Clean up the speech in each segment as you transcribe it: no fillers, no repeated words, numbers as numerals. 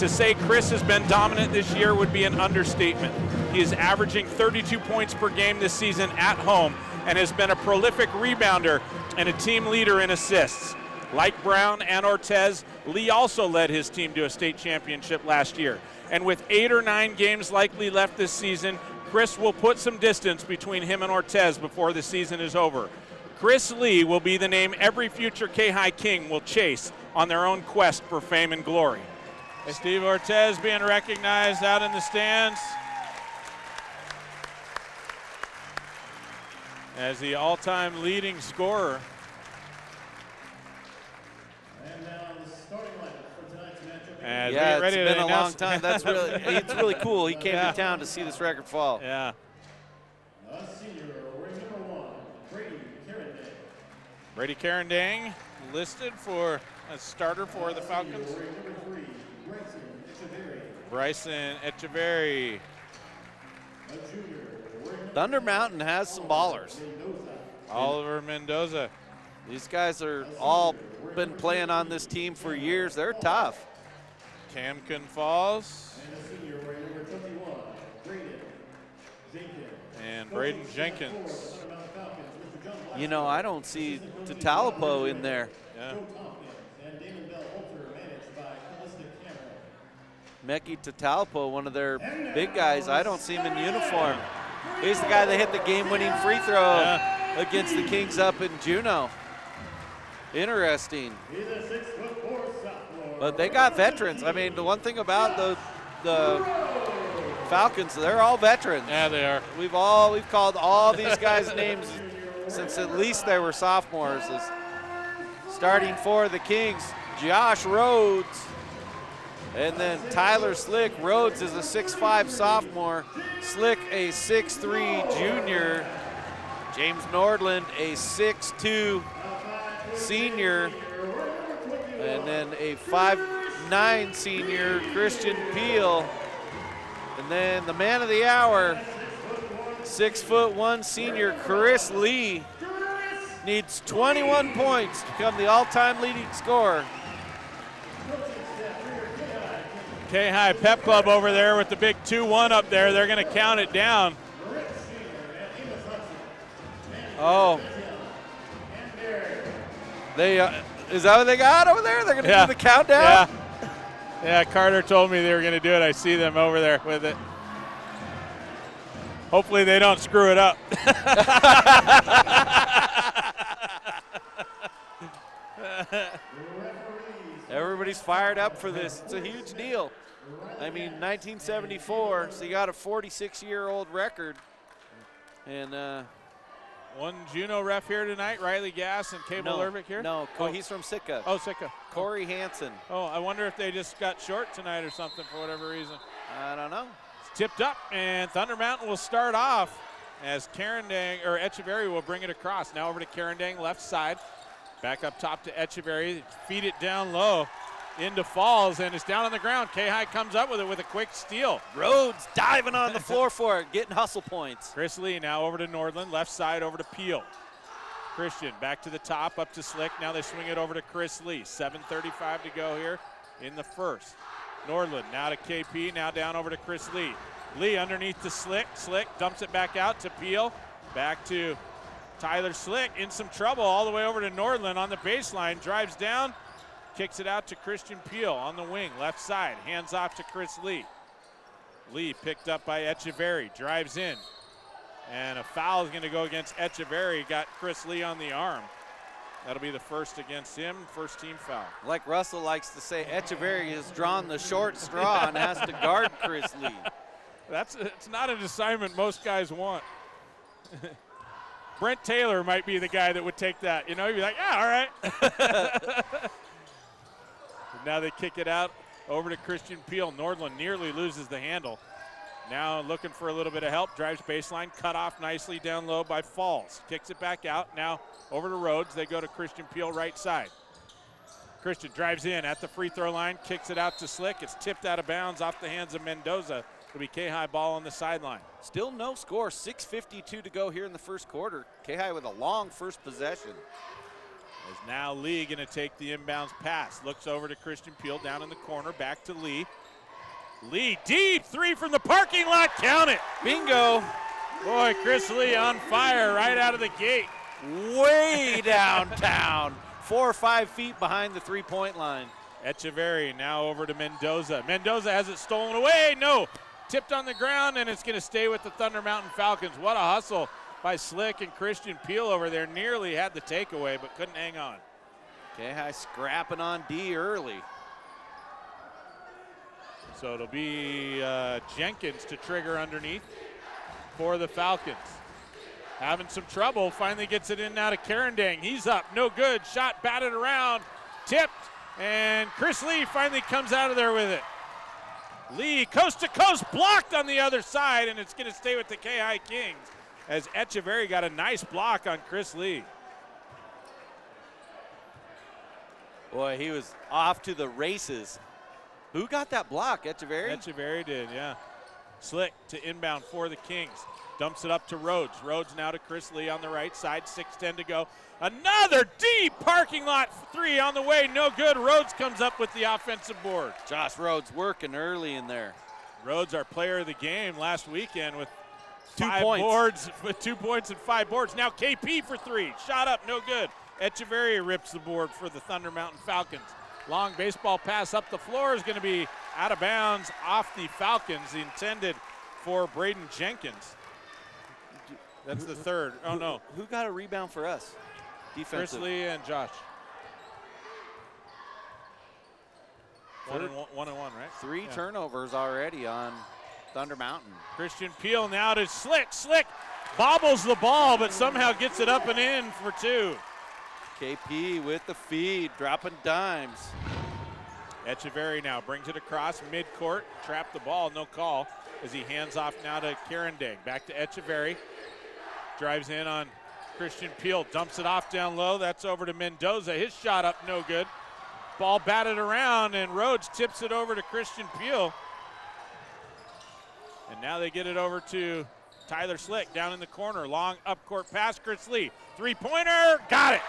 To say Chris has been dominant this year would be an understatement. He is averaging 32 points per game this season at home and has been a prolific rebounder and a team leader in assists. Like Brown and Ortez, Lee also led his team to a state championship last year. And with 8 or 9 games likely left this season, Chris will put some distance between him and Ortez before the season is over. Chris Lee will be the name every future KAYHI King will chase on their own quest for fame and glory. Steve Ortez being recognized out in the stands as the all-time leading scorer. And now the starting lineup for tonight's matchup. And yeah, it's been a long time. That's really, it's really cool. He came to town to see this record fall. Yeah. Senior, ring number 1, Brady Carandang. Brady Carandang listed for a starter for the Falcons. Ring number 3, Bryson Echeverry. Thunder Mountain has some ballers. Oliver Mendoza. These guys are all been playing on this team for years. They're tough. Camkin Falls. And Braden Jenkins. You know, I don't see Tatalapo in there. Yeah. Meki Tatalapo, one of their big guys. I don't see him in uniform. He's the guy that hit the game-winning free throw against the Kings up in Juneau. Interesting. But they got veterans. I mean, the one thing about the Falcons, they're all veterans. Yeah, they are. We've called all these guys' names since at least they were sophomores. Starting for the Kings, Josh Rhodes. And then Tyler Slick. Rhodes is a 6'5 sophomore. Slick a 6'3 junior. James Nordland a 6'2 senior. And then a 5'9 senior, Christian Peel. And then the man of the hour, 6'1 senior, Chris Lee. Needs 21 points to become the all-time leading scorer. KAYHI Pep Club over there with the big 2-1 up there. They're going to count it down. Oh. Is that what they got over there? They're going to do the countdown? Yeah, Carter told me they were going to do it. I see them over there with it. Hopefully they don't screw it up. Everybody's fired up for this. It's a huge deal. I mean, 1974, so you got a 46-year-old record. And one Juneau ref here tonight, Riley Gass and Cable Lervick here? No, he's from Sitka. Oh, Sitka. Corey Hansen. Oh, I wonder if they just got short tonight or something for whatever reason. I don't know. It's tipped up, and Thunder Mountain will start off as Echeverry will bring it across. Now over to Carandang, left side. Back up top to Echeverry. Feed it down low into Falls, and it's down on the ground. KAYHI comes up with it with a quick steal. Rhodes diving on the floor for it, getting hustle points. Chris Lee now over to Nordland, left side over to Peel. Christian back to the top, up to Slick. Now they swing it over to Chris Lee. 7:35 to go here in the first. Nordland now to KP, now down over to Chris Lee. Lee underneath to Slick. Slick dumps it back out to Peel. Back to Tyler Slick in some trouble all the way over to Nordland on the baseline. Drives down, kicks it out to Christian Peel on the wing, left side. Hands off to Chris Lee. Lee picked up by Echeverry, drives in. And a foul is going to go against Echeverry. Got Chris Lee on the arm. That'll be the first against him, first team foul. Like Russell likes to say, Echeverry has drawn the short straw and has to guard Chris Lee. It's not an assignment most guys want. Brent Taylor might be the guy that would take that. You know, he'd be like, yeah, all right. Now they kick it out over to Christian Peel. Nordland nearly loses the handle. Now looking for a little bit of help. Drives baseline, cut off nicely down low by Falls. Kicks it back out. Now over to Rhodes. They go to Christian Peel right side. Christian drives in at the free throw line, kicks it out to Slick. It's tipped out of bounds off the hands of Mendoza. It'll be KAYHI ball on the sideline. Still no score, 6:52 to go here in the first quarter. KAYHI with a long first possession. As now Lee going to take the inbounds pass. Looks over to Christian Peel down in the corner, back to Lee. Lee deep, 3 from the parking lot, count it. Bingo. Boy, Chris Lee on fire right out of the gate. Way downtown. 4 or 5 feet behind the 3-point line. Echeverry now over to Mendoza. Mendoza has it stolen away. No, tipped on the ground, and it's going to stay with the Thunder Mountain Falcons. What a hustle by Slick and Christian Peel over there. Nearly had the takeaway, but couldn't hang on. KAYHI scrapping on D early. So it'll be Jenkins to trigger underneath for the Falcons. Having some trouble, finally gets it in now to Carindang. He's up, no good. Shot batted around, tipped, and Chris Lee finally comes out of there with it. Lee, coast to coast, blocked on the other side, and it's going to stay with the KAYHI Kings as Echeverry got a nice block on Chris Lee. Boy, he was off to the races. Who got that block, Echeverry? Echeverry did, yeah. Slick to inbound for the Kings. Dumps it up to Rhodes. Rhodes now to Chris Lee on the right side. 6:10 to go. Another deep parking lot 3 on the way. No good. Rhodes comes up with the offensive board. Josh Rhodes working early in there. Rhodes, our player of the game last weekend with 2 5 points. boards, with 2 points and 5 boards. Now KP for 3. Shot up, no good. Echeverry rips the board for the Thunder Mountain Falcons. Long baseball pass up the floor is going to be out of bounds off the Falcons, intended for Braden Jenkins. That's the third. Oh, no. Who got a rebound for us? Defensive. Chris Lee and Josh. One and one, right? 3 turnovers already on Thunder Mountain. Christian Peel now to Slick. Slick bobbles the ball, but somehow gets it up and in for 2. KP with the feed, dropping dimes. Echeverry now brings it across midcourt, trapped the ball, no call, as he hands off now to Carindang. Back to Echeverry, drives in on Christian Peel, dumps it off down low. That's over to Mendoza. His shot up, no good. Ball batted around, and Rhodes tips it over to Christian Peel. And now they get it over to Tyler Slick down in the corner. Long up-court pass, Chris Lee. 3-pointer, got it.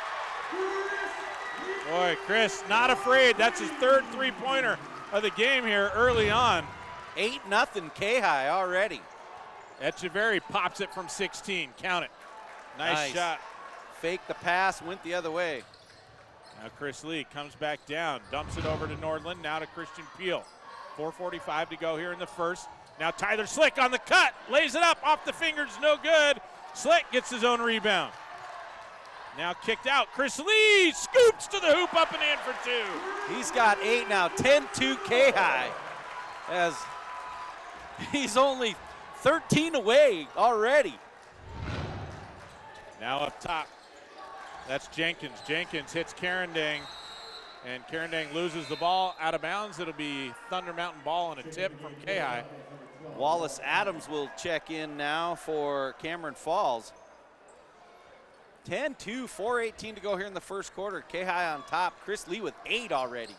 Boy, Chris, not afraid. That's his 3rd 3-pointer of the game here early on. 8-0 KAYHI already. Echeverry pops it from 16. Count it. Nice shot. Fake the pass, went the other way. Now Chris Lee comes back down, dumps it over to Nordland, now to Christian Peel. 4:45 to go here in the first. Now Tyler Slick on the cut, lays it up off the fingers, no good. Slick gets his own rebound. Now kicked out. Chris Lee scoops to the hoop, up and in for 2. He's got 8 now, 10-2 KAYHI. As he's only 13 away already. Now up top, that's Jenkins. Jenkins hits Carindang, and Carindang loses the ball out of bounds. It'll be Thunder Mountain ball and a tip from KAYHI. Wallace Adams will check in now for Cameron Falls. 10-2, 4:18 to go here in the first quarter. KAYHI on top. Chris Lee with 8 already.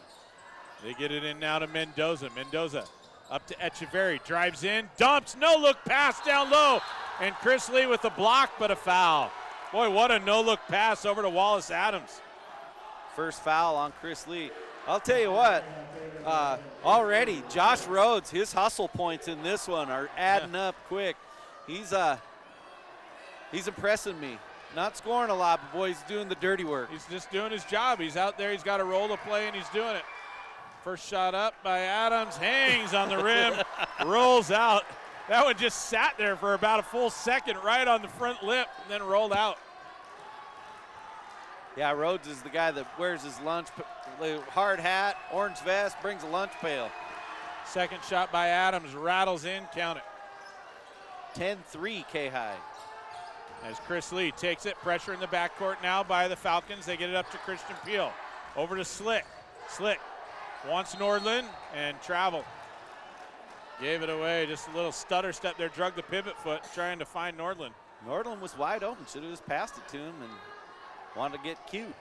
They get it in now to Mendoza. Mendoza up to Echeverry, drives in, dumps, no-look pass down low, and Chris Lee with the block, but a foul. Boy, what a no-look pass over to Wallace Adams. First foul on Chris Lee. I'll tell you what, already Josh Rhodes, his hustle points in this one are adding up quick. He's impressing me. Not scoring a lot, but boy, he's doing the dirty work. He's just doing his job. He's out there, he's got a role to play, and he's doing it. First shot up by Adams, hangs on the rim, rolls out. That one just sat there for about a full second right on the front lip and then rolled out. Yeah, Rhodes is the guy that wears his lunch, hard hat, orange vest, brings a lunch pail. Second shot by Adams, rattles in, count it. 10-3 KAYHI. As Chris Lee takes it, pressure in the backcourt now by the Falcons. They get it up to Christian Peel. Over to Slick. Slick wants Nordland and travel. Gave it away, just a little stutter step there, drug the pivot foot, trying to find Nordland. Nordland was wide open, should have just passed it to him and wanted to get cute.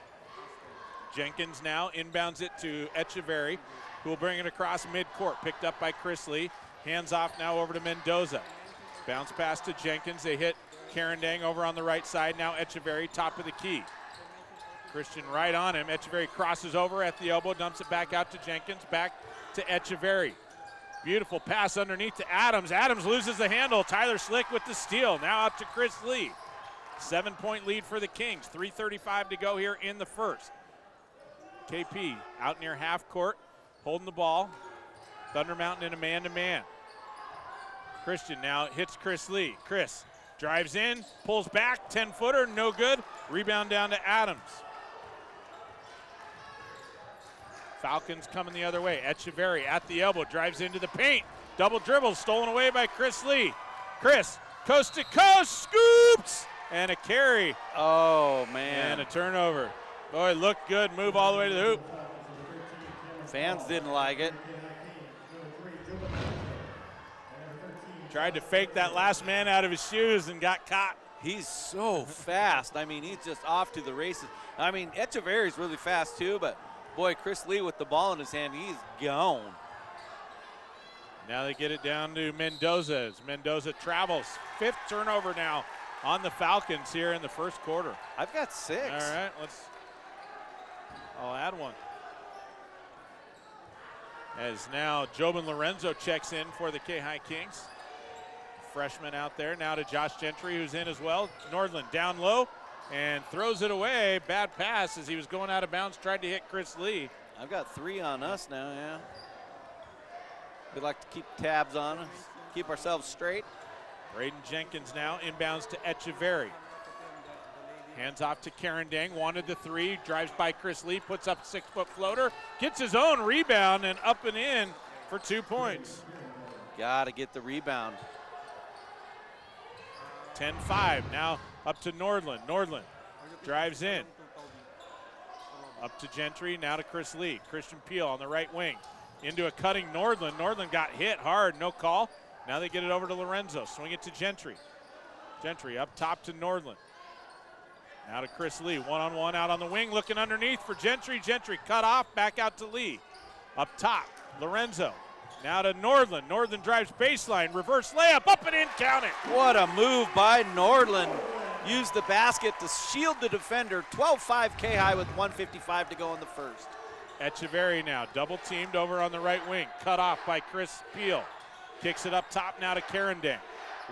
Jenkins now inbounds it to Echeverry, who will bring it across midcourt, picked up by Chris Lee. Hands off now over to Mendoza. Bounce pass to Jenkins, they hit Carindang over on the right side. Now Echeverry, top of the key. Christian right on him. Echeverry crosses over at the elbow, dumps it back out to Jenkins, back to Echeverry. Beautiful pass underneath to Adams. Adams loses the handle. Tyler Slick with the steal. Now out to Chris Lee. 7-point lead for the Kings. 3:35 to go here in the first. KP out near half court, holding the ball. Thunder Mountain in a man-to-man. Christian now hits Chris Lee. Chris drives in, pulls back, 10-footer, no good. Rebound down to Adams. Falcons coming the other way. Echeverry at the elbow, drives into the paint. Double dribble, stolen away by Chris Lee. Chris, coast to coast, scoops! And a carry. Oh, man. And a turnover. Boy, looked good, move all the way to the hoop. Fans didn't like it. Tried to fake that last man out of his shoes and got caught. He's so fast. I mean, he's just off to the races. I mean, Echeverry's really fast too, but boy, Chris Lee with the ball in his hand, he's gone. Now they get it down to Mendoza as Mendoza travels. 5th turnover now on the Falcons here in the first quarter. I've got 6. All right, I'll add one. As now Jobin Lorenzo checks in for the KAYHI Kings. Freshman out there now to Josh Gentry, who's in as well. Nordland down low and throws it away. Bad pass as he was going out of bounds, tried to hit Chris Lee. I've got 3 on us now, yeah. We like to keep tabs on us, keep ourselves straight. Braden Jenkins now inbounds to Echeverry. Hands off to Karen Dang, wanted the 3, drives by Chris Lee, puts up a 6-foot floater, gets his own rebound and up and in for 2 points. Gotta get the rebound. 10-5, now up to Nordland. Nordland drives in. Up to Gentry, now to Chris Lee. Christian Peel on the right wing. Into a cutting Nordland. Nordland got hit hard, no call. Now they get it over to Lorenzo. Swing it to Gentry. Gentry up top to Nordland. Now to Chris Lee, one-on-one out on the wing, looking underneath for Gentry. Gentry cut off, back out to Lee. Up top, Lorenzo. Now to Nordland. Nordland drives baseline, reverse layup, up and in, count it. What a move by Nordland. Used the basket to shield the defender. 12-5 KAYHI with 1:55 to go in the first. Echeverry now double teamed over on the right wing. Cut off by Chris Peel. Kicks it up top now to Carandang.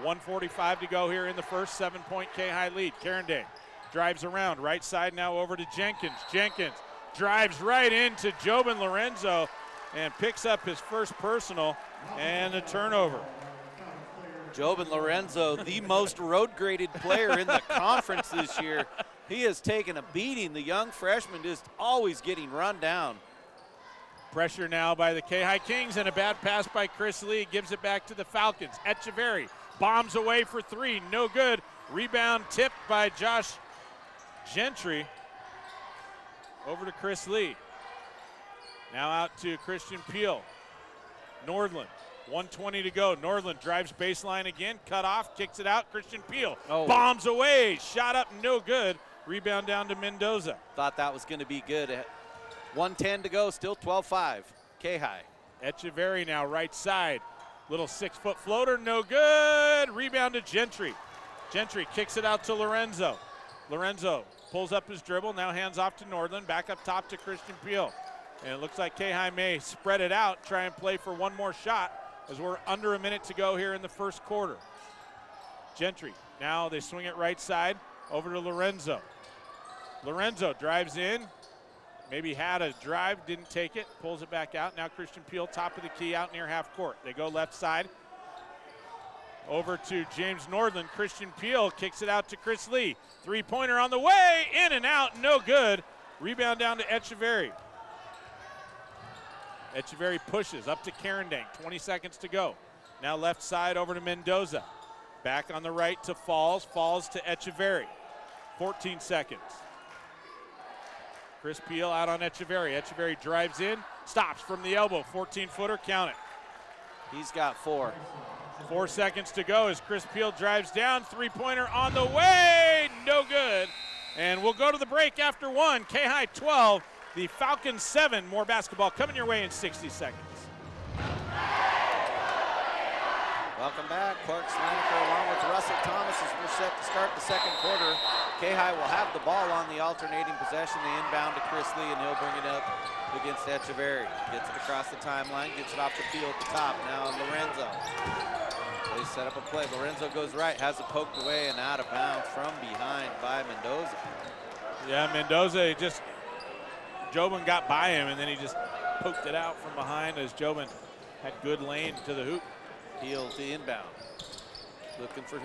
1:45 to go here in the first. 7-point KAYHI lead. Carandang drives around. Right side now over to Jenkins. Jenkins drives right into Jobin Lorenzo and picks up his first personal and a turnover. Jobin Lorenzo, the most road-graded player in the conference this year. He has taken a beating. The young freshman just always getting run down. Pressure now by the KAYHI Kings and a bad pass by Chris Lee. Gives it back to the Falcons. Echeverry bombs away for 3. No good. Rebound tipped by Josh Gentry. Over to Chris Lee. Now out to Christian Peel. Nordland. 1:20 to go. Nordland drives baseline again. Cut off. Kicks it out. Christian Peel bombs away. Shot up. No good. Rebound down to Mendoza. Thought that was going to be good. 1:10 to go. Still 12-5. KAYHI. Echeverry now right side. Little 6-foot floater. No good. Rebound to Gentry. Gentry kicks it out to Lorenzo. Lorenzo pulls up his dribble. Now hands off to Nordland. Back up top to Christian Peel. And it looks like KAYHI may spread it out, try and play for one more shot as we're under a minute to go here in the first quarter. Gentry, now they swing it right side over to Lorenzo. Lorenzo drives in, maybe had a drive, didn't take it, pulls it back out. Now Christian Peel, top of the key, out near half court. They go left side over to James Nordland. Christian Peel kicks it out to Chris Lee. 3-pointer on the way, in and out, no good. Rebound down to Echeverry. Echeverry pushes up to Carandang. 20 seconds to go. Now left side over to Mendoza. Back on the right to Falls. Falls to Echeverry. 14 seconds. Chris Peel out on Echeverry. Echeverry drives in, stops from the elbow. 14-footer, count it. He's got 4. 4 seconds to go as Chris Peel drives down. 3-pointer on the way, no good. And we'll go to the break after 1. KAYHI 12. The Falcons 7. More basketball coming your way in 60 seconds. Welcome back. Clark Slaneker along with Russell Thomas as we're set to start the second quarter. KAYHI will have the ball on the alternating possession. They inbound to Chris Lee, and he'll bring it up against Echeverry. Gets it across the timeline, gets it off the field at the top. Now Lorenzo. They set up a play. Lorenzo goes right, has it poked away and out of bounds from behind by Mendoza. Yeah, Mendoza Jobin got by him, and then he just poked it out from behind as Jobin had good lane to the hoop. Peel to inbound. Looking for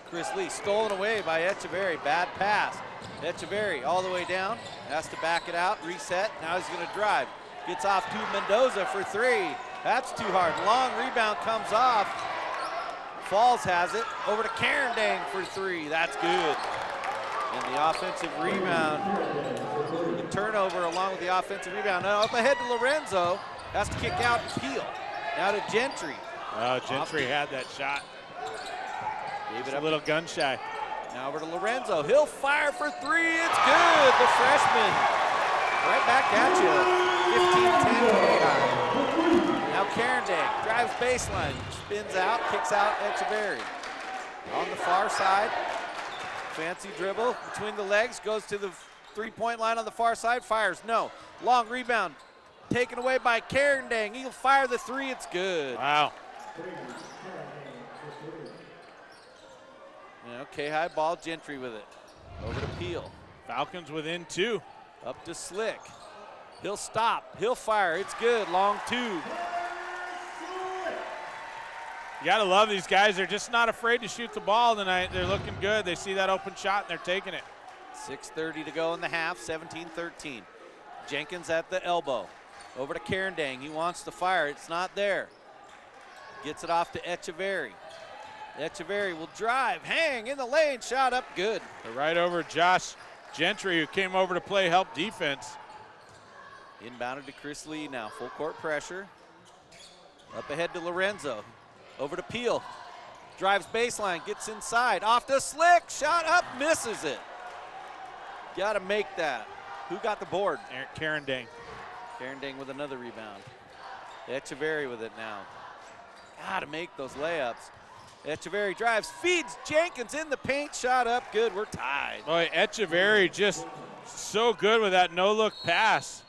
Chris Lee, stolen away by Echeverry. Bad pass. Echeverry all the way down, has to back it out, reset. Now he's going to drive. Gets off to Mendoza for three. That's too hard. Long rebound comes off. Falls has it. Over to Carendang for three. That's good. And the offensive rebound. The turnover along with the offensive rebound. Now up ahead to Lorenzo. Has to kick out to Peel. Now to Gentry. Gentry had that shot. Gave it a up little gun shy. Now over to Lorenzo. He'll fire for three. It's good. The freshman. Right back at you. 15-10 KAYHI. Now Carendang drives baseline. Spins out, kicks out Echeverry. On the far side. Fancy dribble between the legs. Goes to the three-point line on the far side. Fires. No. Long rebound. Taken away by Carendang. He'll fire the three. It's good. Wow. Now KAYHI ball, Gentry with it. Over to Peel. Falcons within two. Up to Slick. He'll stop. He'll fire. It's good. Long two. You got to love these guys. They're just not afraid to shoot the ball tonight. They're looking good. They see that open shot, and they're taking it. 6:30 to go in the half, 17-13. Jenkins at the elbow. Over to Carendang. He wants to fire. It's not there. Gets it off to Echeverry. Echeverry will drive, hang in the lane, shot up, good. Right over Josh Gentry, who came over to play help defense. Inbounded to Chris Lee now, full court pressure. Up ahead to Lorenzo. Over to Peel. Drives baseline, gets inside, off to Slick, shot up, misses it. Gotta make that. Who got the board? Carendang. Carendang with another rebound. Echeverry with it now. Gotta make those layups. Echeverry drives, feeds Jenkins in the paint, shot up, good, we're tied. Boy, Echeverry just so good with that no-look pass.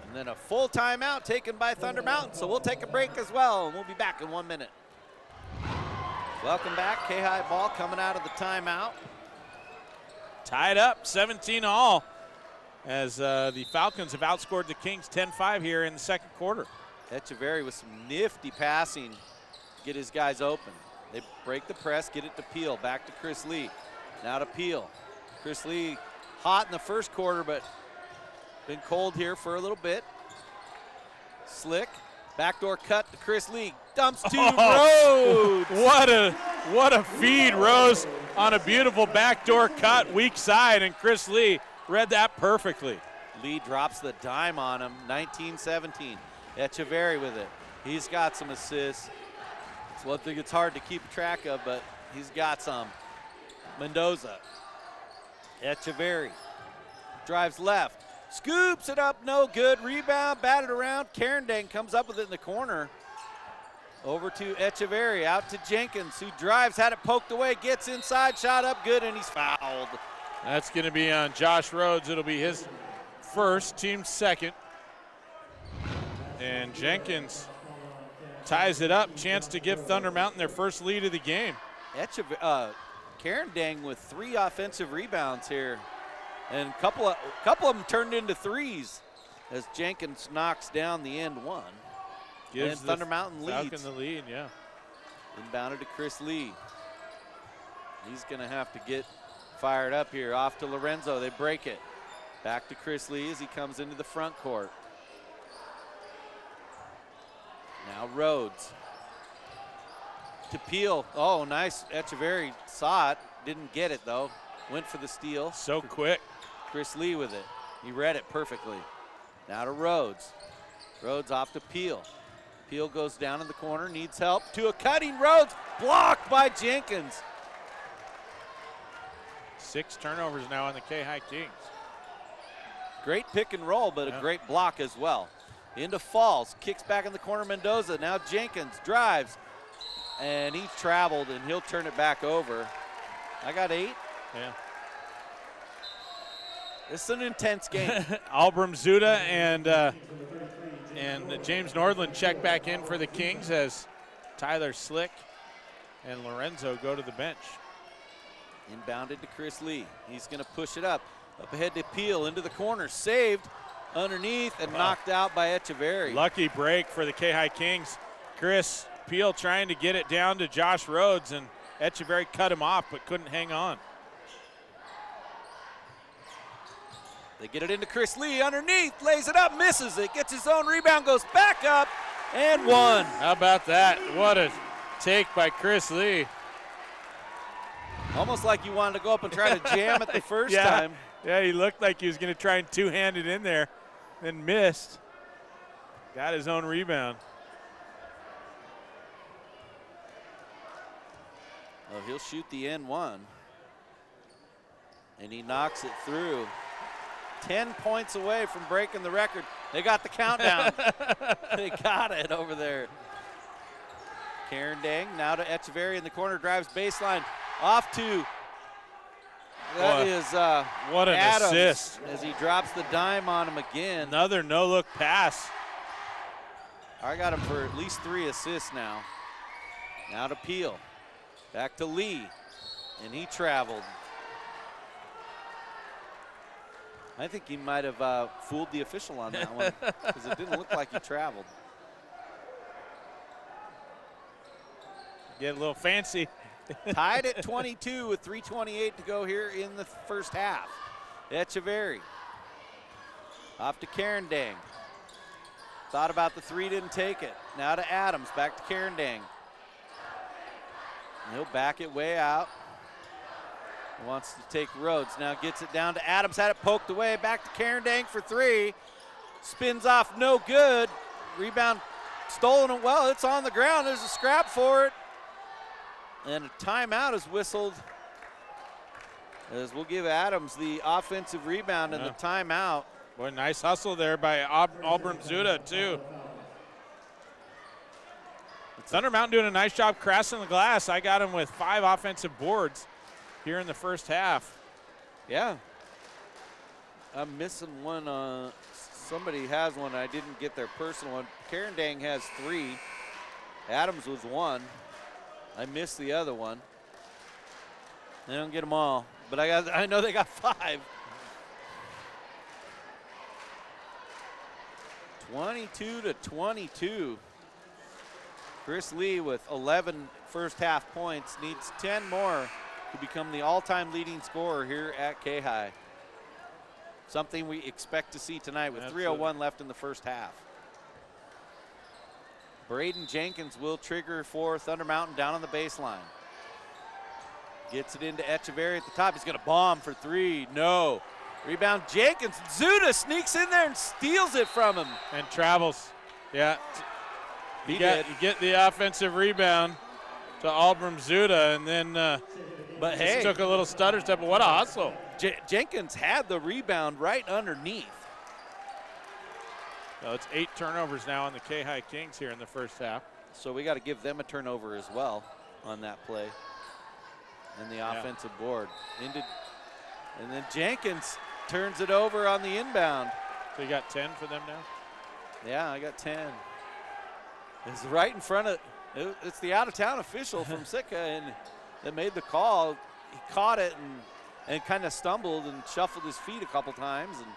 And then a full timeout taken by Thunder Mountain, so we'll take a break as well, and we'll be back in 1 minute. Welcome back, KAYHI ball coming out of the timeout. Tied up, 17-all, as the Falcons have outscored the Kings 10-5 here in the second quarter. Echeverry with some nifty passing, get his guys open. They break the press, get it to Peel, back to Chris Lee. Now to Peel. Chris Lee hot in the first quarter, but been cold here for a little bit. Slick, backdoor cut to Chris Lee, dumps to Rhodes. What a feed, Rose, on a beautiful backdoor cut, weak side, and Chris Lee read that perfectly. Lee drops the dime on him, 19-17. Echeverry with it. He's got some assists. It's one thing it's hard to keep track of, but he's got some. Mendoza. Echeverry drives left. Scoops it up, no good. Rebound, batted around. Carendang comes up with it in the corner. Over to Echeverry, out to Jenkins, who drives, had it poked away, gets inside, shot up, good, and he's fouled. That's going to be on Josh Rhodes. It'll be his first, team second. And Jenkins ties it up. Chance to give Thunder Mountain their first lead of the game. Carendang with 3 offensive rebounds here. And a couple of them turned into threes as Jenkins knocks down the end one. Gives and Thunder Mountain leads. Falcon the lead, yeah. Inbounded to Chris Lee. He's going to have to get fired up here. Off to Lorenzo. They break it. Back to Chris Lee as he comes into the front court. Now Rhodes. To Peel. Oh, nice. Echeverry saw it. Didn't get it, though. Went for the steal. So quick. Chris Lee with it. He read it perfectly. Now to Rhodes. Rhodes off to Peel. Peel goes down in the corner, needs help. To a cutting Rhodes. Blocked by Jenkins. 6 turnovers now on the KAYHI Kings. Great pick and roll, but a great block as well. Into Falls. Kicks back in the corner, Mendoza. Now Jenkins drives. and he traveled, and he'll turn it back over. I got 8. Yeah. It's an intense game. Albram Zuda and James Nordland check back in for the Kings as Tyler Slick and Lorenzo go to the bench. Inbounded to Chris Lee. He's going to push it up ahead to Peel, into the corner, saved underneath and knocked out by Echeverry. Lucky break for the KAYHI Kings. Chris Peel trying to get it down to Josh Rhodes, and Echeverry cut him off but couldn't hang on. They get it into Chris Lee underneath, lays it up, misses it, gets his own rebound, goes back up, and one. How about that? What a take by Chris Lee. Almost like you wanted to go up and try to jam it the first time. Yeah, he looked like he was going to try and two-hand it in there, then missed. Got his own rebound. Oh, he'll shoot the N1. And he knocks it through. 10 points away from breaking the record. They got the countdown. They got it over there. Karen Dang now to Echeverry in the corner, drives baseline. Off to, what an Adams, assist. as he drops the dime on him again. Another no-look pass. I got him for at least 3 assists now. Now to Peel. Back to Lee, and he traveled. I think he might have fooled the official on that one because it didn't look like he traveled. Get a little fancy. Tied at 22 with 3:28 to go here in the first half. Echeverry off to Karen Dang. Thought about the 3, didn't take it. Now to Adams, back to Karen Dang. He'll back it way out. He wants to take Rhodes, now gets it down to Adams, had it poked away, back to Karen Dang for 3. Spins off, no good. Rebound stolen, well, it's on the ground, there's a scrap for it. And a timeout is whistled, as we'll give Adams the offensive rebound and the timeout. Boy, nice hustle there by Albram Zuda, too. Thunder Mountain doing a nice job crashing the glass. I got him with 5 offensive boards here in the first half. Yeah. I'm missing one. Somebody has one. I didn't get their personal one. Karen Dang has 3. Adams was 1. I missed the other one. They don't get them all, but I know they got 5. 22-22. Chris Lee with 11 first half points, needs 10 more to become the all-time leading scorer here at KAYHI. Something we expect to see tonight with 3:01 left in the first half. Braden Jenkins will trigger for Thunder Mountain down on the baseline. Gets it into Echeverry at the top. He's going to bomb for 3. No. Rebound Jenkins. Zuda sneaks in there and steals it from him. And travels. Yeah. He did. You get the offensive rebound to Albram Zuda, and then but just took a little stutter step. But what a hustle. Jenkins had the rebound right underneath. So it's 8 turnovers now on the KAYHI Kings here in the first half. So we got to give them a turnover as well on that play. And the offensive board. And then Jenkins turns it over on the inbound. So you got 10 for them now? Yeah, I got 10. It's right in front of, it's the out-of-town official from Sitka and that made the call. He caught it and kind of stumbled and shuffled his feet a couple times, and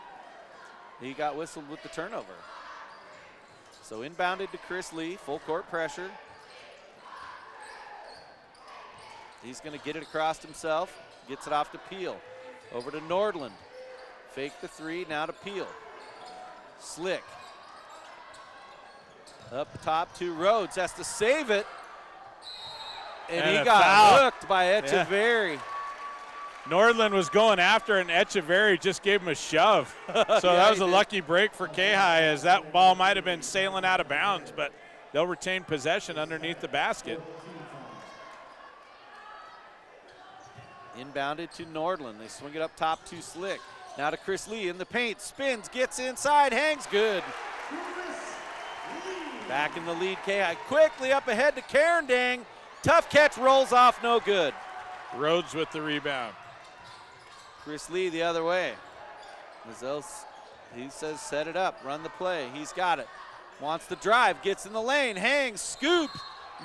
he got whistled with the turnover. So inbounded to Chris Lee, full court pressure. He's going to get it across himself, gets it off to Peel. Over to Nordland. Fake the 3, now to Peel. Slick. Up top to Rhodes, has to save it. And he got hooked by Echeverry. Yeah. Nordland was going after, and Echeverry just gave him a shove. So that was a lucky break for KAYHI, as that ball might have been sailing out of bounds, but they'll retain possession underneath the basket. Inbounded to Nordland. They swing it up top to Slick. Now to Chris Lee in the paint. Spins, gets inside, hangs good. Back in the lead, KAYHI quickly up ahead to Karen Dang. Tough catch, rolls off, no good. Rhodes with the rebound. Chris Lee the other way. He says set it up, run the play. He's got it. Wants the drive, gets in the lane, hangs, scoop,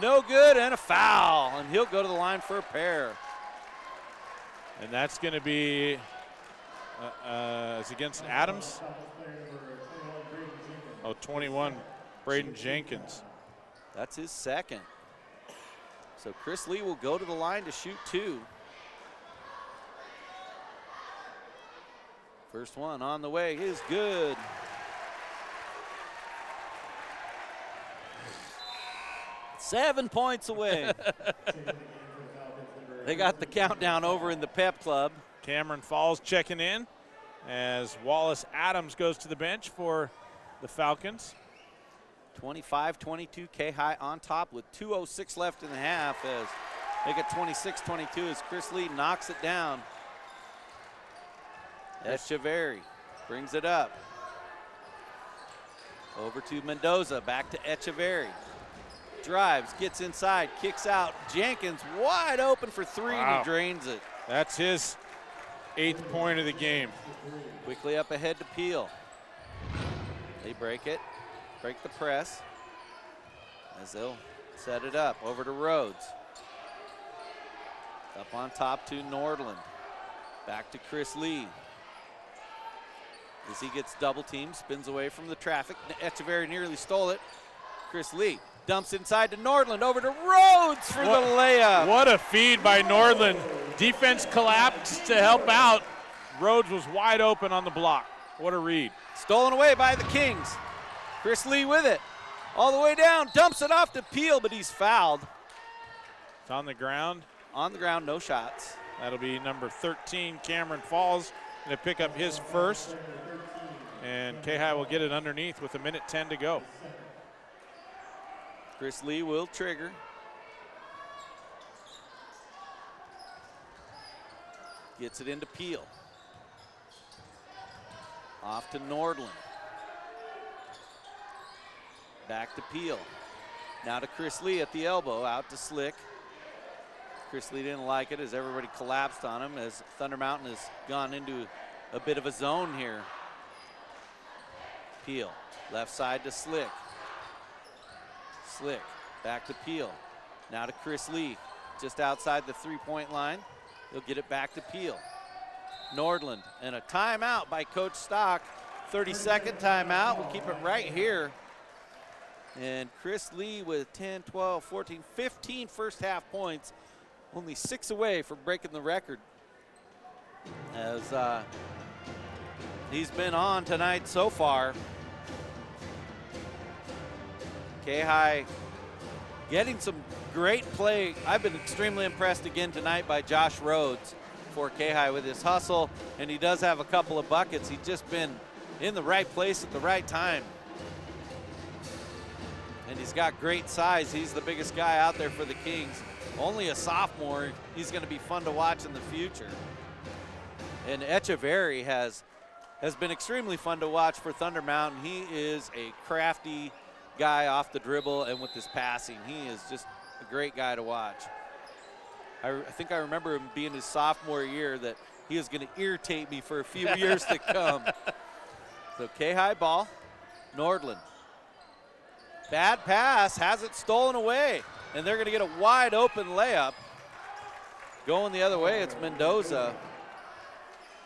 no good, and a foul. And he'll go to the line for a pair. And that's going to be is against Adams. Oh, 21, Braden Jenkins. That's his second. So Chris Lee will go to the line to shoot 2. First one on the way is good. Seven points away. They got the countdown over in the Pep Club. Cameron Falls checking in as Wallace Adams goes to the bench for the Falcons. 25-22, KAYHI on top with 2:06 left in the half as they get 26-22 as Chris Lee knocks it down. Echeverry brings it up. Over to Mendoza, back to Echeverry. Drives, gets inside, kicks out. Jenkins wide open for 3, and he drains it. That's his 8th point of the game. Quickly up ahead to Peel. They break it, break the press as they'll set it up. Over to Rhodes. Up on top to Nordland. Back to Chris Lee. As he gets double teamed, spins away from the traffic. Echeverry nearly stole it. Chris Lee dumps inside to Nordland, over to Rhodes for the layup. What a feed by Nordland. Defense collapsed to help out. Rhodes was wide open on the block. What a read. Stolen away by the Kings. Chris Lee with it. All the way down, dumps it off to Peel, but he's fouled. It's on the ground. On the ground, no shots. That'll be number 13, Cameron Falls, going to pick up his first. And KAYHI will get it underneath with 1:10 to go. Chris Lee will trigger. Gets it into Peel. Off to Nordland. Back to Peel. Now to Chris Lee at the elbow, out to Slick. Chris Lee didn't like it as everybody collapsed on him as Thunder Mountain has gone into a bit of a zone here. Peel, left side to Slick. Slick, back to Peel. Now to Chris Lee, just outside the 3-point line. He'll get it back to Peel. Nordland, and a timeout by Coach Stock. 30-second timeout, we'll keep it right here. And Chris Lee with 10, 12, 14, 15 first half points. Only 6 away from breaking the record. As he's been on tonight so far. KAYHI getting some great play. I've been extremely impressed again tonight by Josh Rhodes for KAYHI with his hustle, and he does have a couple of buckets. He's just been in the right place at the right time. And he's got great size. He's the biggest guy out there for the Kings. Only a sophomore. He's going to be fun to watch in the future. And Echeverry has been extremely fun to watch for Thunder Mountain. He is a crafty guy off the dribble and with his passing. He is just a great guy to watch. I think I remember him being his sophomore year that he is going to irritate me for a few years to come. So KAYHI ball, Nordland. Bad pass, has it stolen away, and they're going to get a wide open layup. Going the other way, it's Mendoza.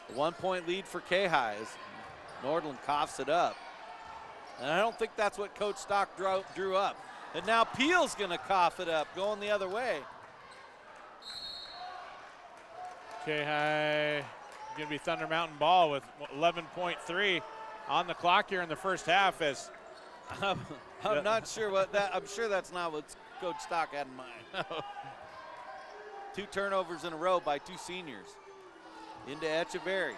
A 1-point lead for KAYHI as Nordland coughs it up. And I don't think that's what Coach Stock drew up. And now Peel's going to cough it up, going the other way. KAYHI going to be Thunder Mountain ball with 11.3 on the clock here in the first half. As I'm not sure what that. I'm sure that's not what Coach Stock had in mind. 2 turnovers in a row by 2 seniors. Into Echeverry.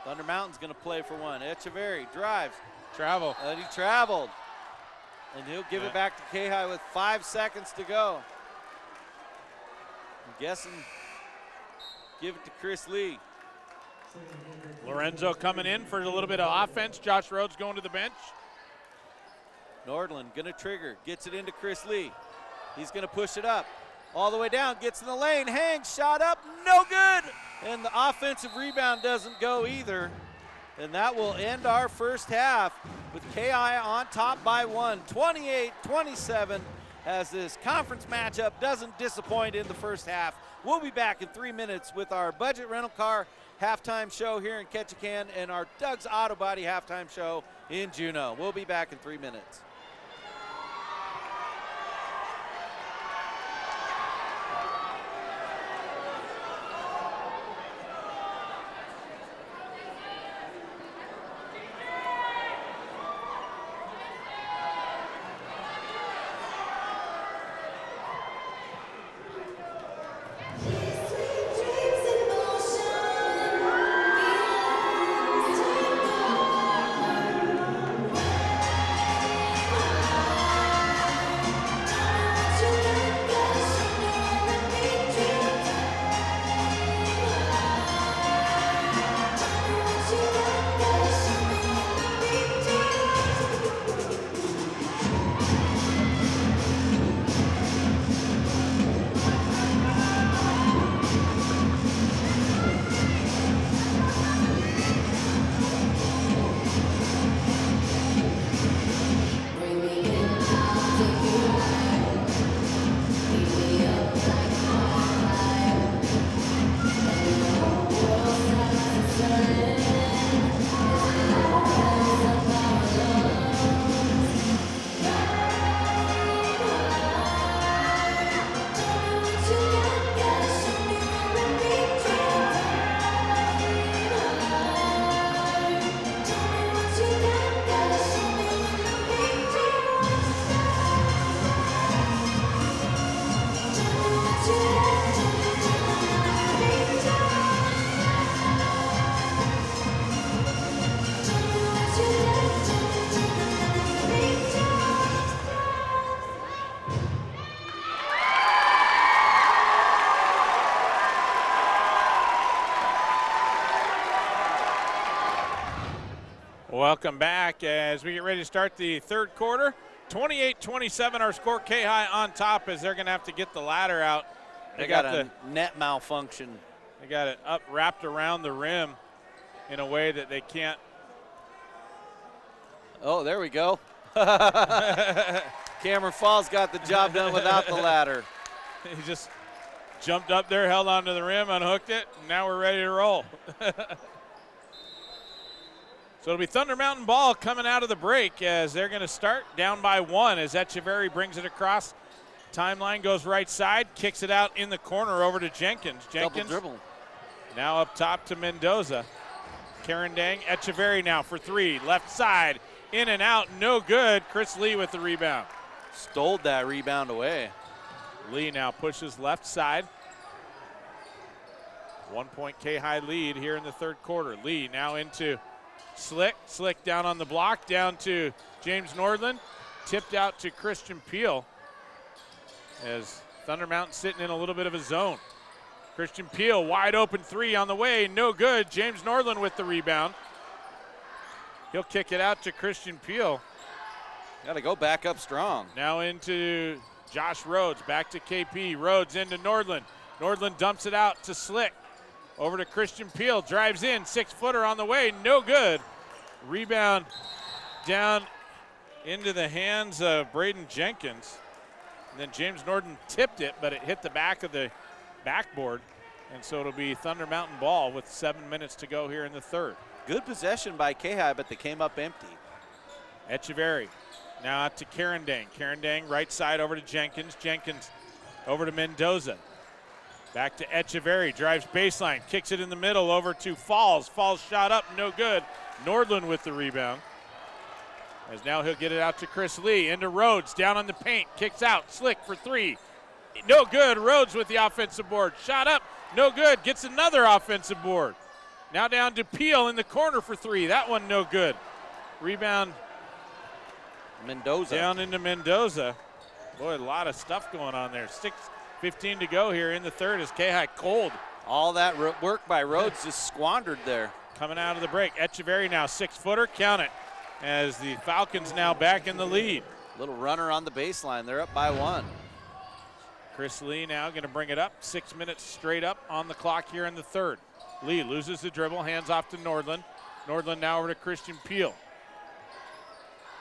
Thunder Mountain's going to play for one. Echeverry drives. Travel. And he traveled. And he'll give it back to KAYHI with 5 seconds to go. I'm guessing give it to Chris Lee. Lorenzo coming in for a little bit of offense. Josh Rhodes going to the bench. Nordland gonna trigger, gets it into Chris Lee. He's going to push it up. All the way down, gets in the lane, hangs, shot up, no good. And the offensive rebound doesn't go either. And that will end our first half with KI on top by 1, 28-27, as this conference matchup doesn't disappoint in the first half. We'll be back in 3 minutes with our budget rental car halftime show here in Ketchikan and our Doug's Auto Body halftime show in Juneau. We'll be back in 3 minutes. Welcome back as we get ready to start the third quarter. 28-27 our score. KAYHI on top as they're going to have to get the ladder out. They got a net malfunction. They got it up wrapped around the rim in a way that they can't. Oh, there we go. Cameron Falls got the job done without the ladder. He just jumped up there, held onto the rim, unhooked it, and now we're ready to roll. So it'll be Thunder Mountain ball coming out of the break as they're going to start down by 1 as Echeverry brings it across. Timeline goes right side, kicks it out in the corner over to Jenkins. Jenkins double dribble. Now up top to Mendoza. Karen Dang, Echeverry now for 3. Left side, in and out, no good. Chris Lee with the rebound. Stole that rebound away. Lee now pushes left side. 1 point KAYHI lead here in the third quarter. Lee now into Slick. Slick down on the block, down to James Nordland. Tipped out to Christian Peel as Thunder Mountain sitting in a little bit of a zone. Christian Peel, wide open 3 on the way, no good. James Nordland with the rebound. He'll kick it out to Christian Peel. Got to go back up strong. Now into Josh Rhodes, back to KP. Rhodes into Nordland. Nordland dumps it out to Slick. Over to Christian Peel, drives in, 6-footer on the way, no good. Rebound down into the hands of Braden Jenkins. And then James Nordland tipped it, but it hit the back of the backboard. And so it'll be Thunder Mountain ball with 7 minutes to go here in the third. Good possession by KAYHI, but they came up empty. Echeverry now out to Karen Dang. Karen Dang right side over to Jenkins. Jenkins over to Mendoza. Back to Echeverry, drives baseline, kicks it in the middle over to Falls. Falls shot up, no good. Nordland with the rebound. As now he'll get it out to Chris Lee, into Rhodes, down on the paint, kicks out, Slick for 3. No good, Rhodes with the offensive board. Shot up, no good, gets another offensive board. Now down to Peel in the corner for 3, that one no good. Rebound Mendoza. Down into Mendoza. Boy, a lot of stuff going on there. 6:15 to go here in the third as KAYHI cold. All that work by Rhodes just squandered there. Coming out of the break. Echeverry now 6-footer, count it, as the Falcons now back in the lead. Little runner on the baseline. They're up by 1. Chris Lee now going to bring it up. 6 minutes straight up on the clock here in the third. Lee loses the dribble, hands off to Nordland. Nordland now over to Christian Peel.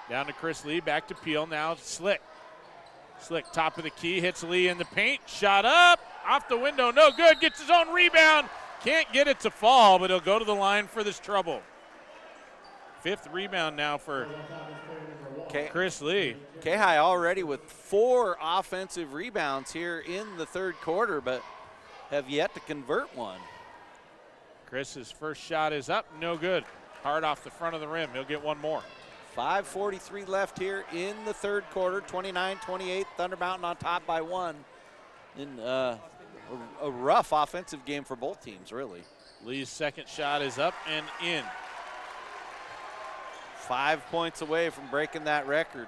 Down to Chris Lee, back to Peel, now Slick. Slick, top of the key, hits Lee in the paint. Shot up, off the window, no good. Gets his own rebound. Can't get it to fall, but he'll go to the line for this trouble. 5th rebound now for Chris Lee. KAYHI already with 4 offensive rebounds here in the third quarter, but have yet to convert one. Chris's first shot is up, no good. Hard off the front of the rim, he'll get one more. 5:43 left here in the third quarter, 29-28, Thunder Mountain on top by 1. In a rough offensive game for both teams, really. Lee's second shot is up and in. 5 points away from breaking that record.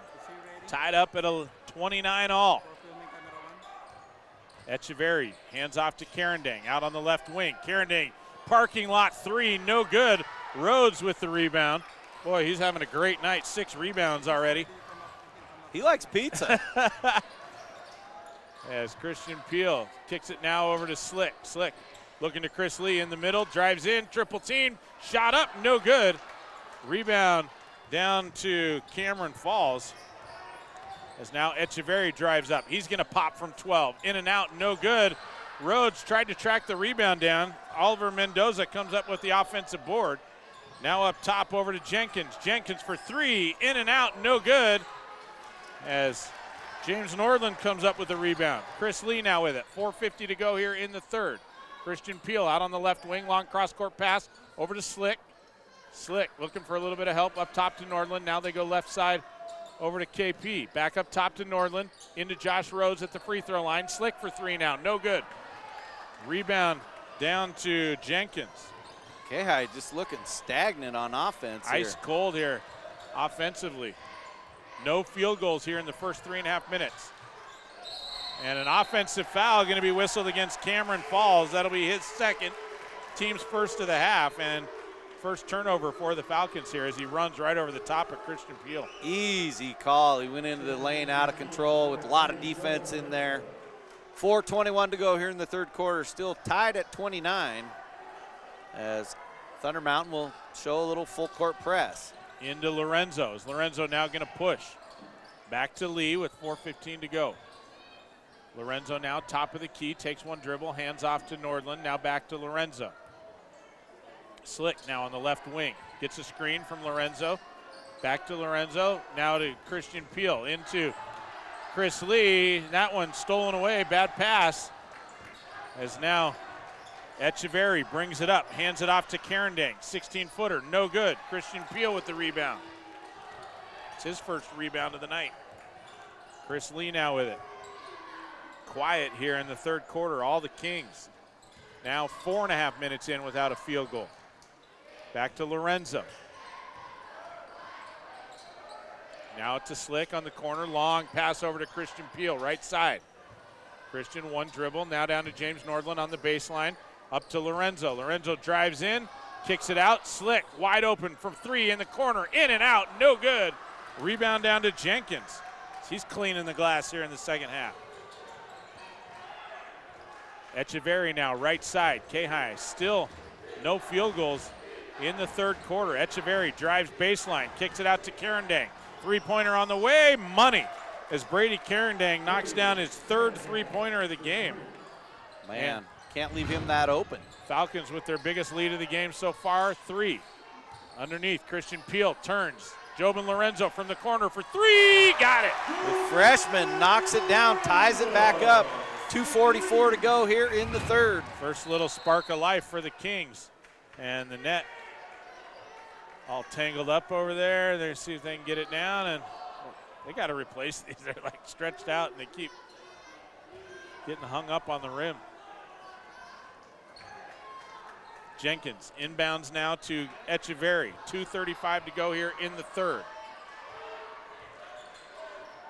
Tied up at a 29 all. Echeverry hands off to Carindang, out on the left wing. Carindang, parking lot 3, no good. Rhodes with the rebound. Boy, he's having a great night. 6 rebounds already. He likes pizza. As Christian Peel kicks it now over to Slick. Slick looking to Chris Lee in the middle, drives in, triple team, shot up, no good. Rebound down to Cameron Falls. As now Echeverry drives up. He's going to pop from 12. In and out, no good. Rhodes tried to track the rebound down. Oliver Mendoza comes up with the offensive board. Now up top over to Jenkins. Jenkins for 3, in and out, no good. As James Nordland comes up with the rebound. Chris Lee now with it. 4:50 to go here in the third. Christian Peel out on the left wing, long cross-court pass over to Slick. Slick looking for a little bit of help up top to Nordland. Now they go left side over to KP. Back up top to Nordland, into Josh Rhodes at the free throw line. Slick for 3 now, no good. Rebound down to Jenkins. KAYHI just looking stagnant on offense here. Ice cold here offensively. No field goals here in the first 3.5 minutes. And an offensive foul going to be whistled against Cameron Falls. That'll be his second, team's first of the half, and first turnover for the Falcons here as he runs right over the top of Christian Peel. Easy call. He went into the lane out of control with a lot of defense in there. 4:21 to go here in the third quarter. Still tied at 29 as Thunder Mountain will show a little full court press. Into Lorenzo. Is Lorenzo now going to push? Back to Lee with 4:15 to go. Lorenzo now top of the key, takes one dribble, hands off to Nordland, now back to Lorenzo. Slick now on the left wing, gets a screen from Lorenzo, back to Lorenzo, now to Christian Peel, into Chris Lee. That one stolen away, bad pass. As now Echeverry brings it up, hands it off to Carindang, 16-footer, no good. Christian Peel with the rebound. It's his first rebound of the night. Chris Lee now with it. Quiet here in the third quarter, all the Kings. Now 4.5 minutes in without a field goal. Back to Lorenzo. Now to Slick on the corner, long pass over to Christian Peel, right side. Christian one dribble, now down to James Nordland on the baseline. Up to Lorenzo. Lorenzo drives in, kicks it out. Slick wide open from 3 in the corner, in and out, no good. Rebound down to Jenkins. He's cleaning the glass here in the second half. Echeverry now right side. KAYHI still no field goals in the third quarter. Echeverry drives baseline, kicks it out to Carindang. Three-pointer on the way, money. As Brady Carindang knocks down his third three-pointer of the game. Man, can't leave him that open. Falcons with their biggest lead of the game so far, 3. Underneath, Christian Peel turns. Jobin Lorenzo from the corner for 3, got it. The freshman knocks it down, ties it back up. 2:44 to go here in the third. First little spark of life for the Kings. And the net all tangled up over there. They see if they can get it down, and they got to replace these. They're like stretched out, and they keep getting hung up on the rim. Jenkins inbounds now to Echeverry. 2:35 to go here in the third.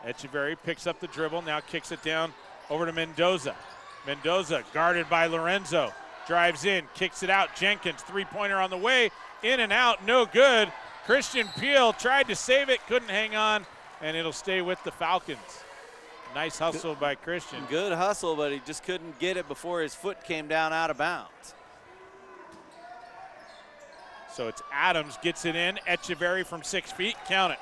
Echeverry picks up the dribble, now kicks it down over to Mendoza. Mendoza guarded by Lorenzo. Drives in, kicks it out. Jenkins, three-pointer on the way. In and out, no good. Christian Peel tried to save it, couldn't hang on, and it'll stay with the Falcons. Nice hustle by Christian. Good hustle, but he just couldn't get it before his foot came down out of bounds. So it's Adams gets it in. Echeverry from 6 feet. Count it.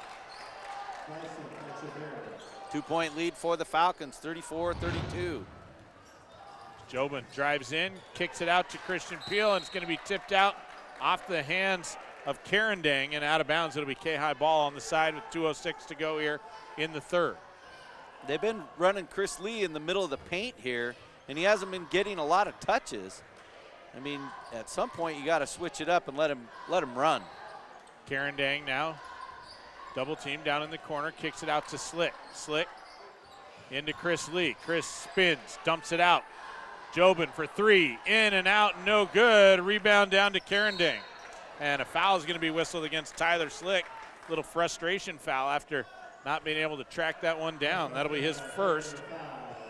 2-point lead for the Falcons, 34-32. Jobin drives in, kicks it out to Christian Peel, and it's going to be tipped out off the hands of Carindang and out of bounds. It'll be KAYHI ball on the side with 2:06 to go here in the third. They've been running Chris Lee in the middle of the paint here, and he hasn't been getting a lot of touches. I mean, at some point you got to switch it up and let him run. Carindang now, double team down in the corner, kicks it out to Slick. Slick into Chris Lee. Chris spins, dumps it out. Jobin for 3, in and out, no good. Rebound down to Carindang. And a foul is going to be whistled against Tyler Slick. Little frustration foul after not being able to track that one down. That'll be his first,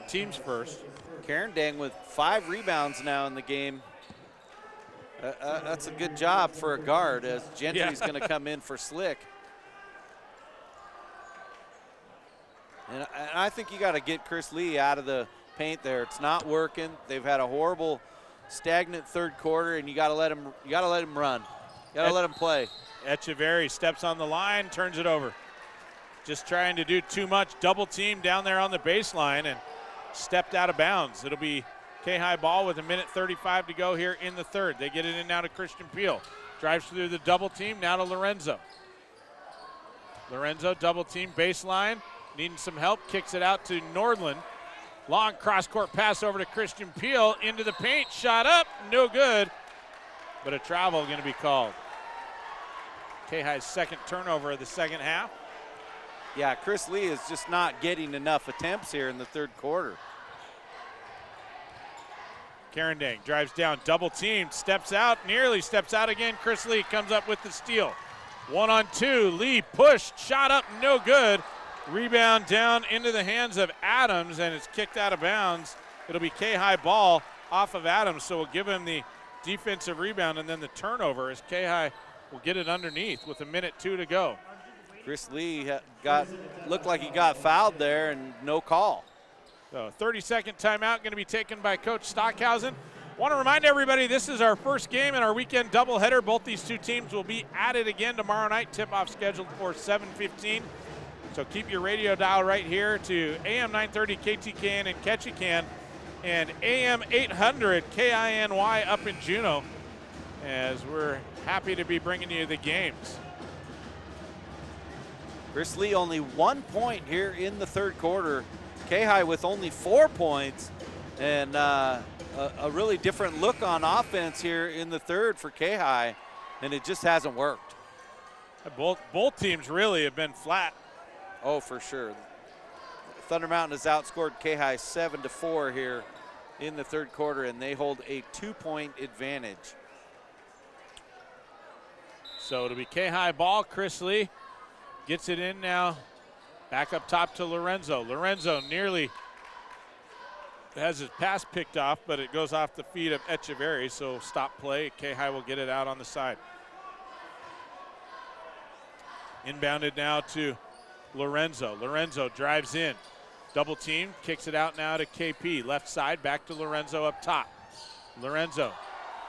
team's first. Carindang with 5 rebounds now in the game. That's a good job for a guard, as Gentry's going to come in for Slick. And I think you got to get Chris Lee out of the paint there. It's not working. They've had a horrible, stagnant third quarter, and you got to let him run. You got to let him play. Echeverry steps on the line, turns it over. Just trying to do too much. Double team down there on the baseline and stepped out of bounds. It'll be KAYHI ball with 1:35 to go here in the third. They get it in now to Christian Peel. Drives through the double team, now to Lorenzo. Lorenzo double team baseline, needing some help, kicks it out to Nordland. Long cross-court pass over to Christian Peel, into the paint, shot up, no good, but a travel going to be called. KAYHI's second turnover of the second half. Yeah, Chris Lee is just not getting enough attempts here in the third quarter. Carindang drives down, double team, steps out, nearly steps out again. Chris Lee comes up with the steal. 1-on-2, Lee pushed, shot up, no good. Rebound down into the hands of Adams, and it's kicked out of bounds. It'll be KAYHI ball off of Adams, so we'll give him the defensive rebound and then the turnover as KAYHI will get it underneath with 1:02 to go. Chris Lee looked like he got fouled there and no call. So 30-second timeout going to be taken by Coach Stockhausen. Want to remind everybody this is our first game in our weekend doubleheader. Both these two teams will be at it again tomorrow night. Tip-off scheduled for 7:15. So keep your radio dial right here to AM 930 KTKN in Ketchikan and AM 800 KINY up in Juneau, as we're happy to be bringing you the games. Chris Lee only 1 point here in the third quarter. KAYHI with only 4 points, and a really different look on offense here in the third for KAYHI, and it just hasn't worked. Both teams really have been flat. Oh, for sure. Thunder Mountain has outscored KAYHI 7-4 here in the third quarter, and they hold a 2-point advantage. So it'll be KAYHI ball. Chris Lee gets it in now. Back up top to Lorenzo. Lorenzo nearly has his pass picked off, but it goes off the feet of Echeverry, so stop play. KAYHI will get it out on the side. Inbounded now to Lorenzo. Lorenzo drives in. Double team, kicks it out now to KP. Left side, back to Lorenzo up top. Lorenzo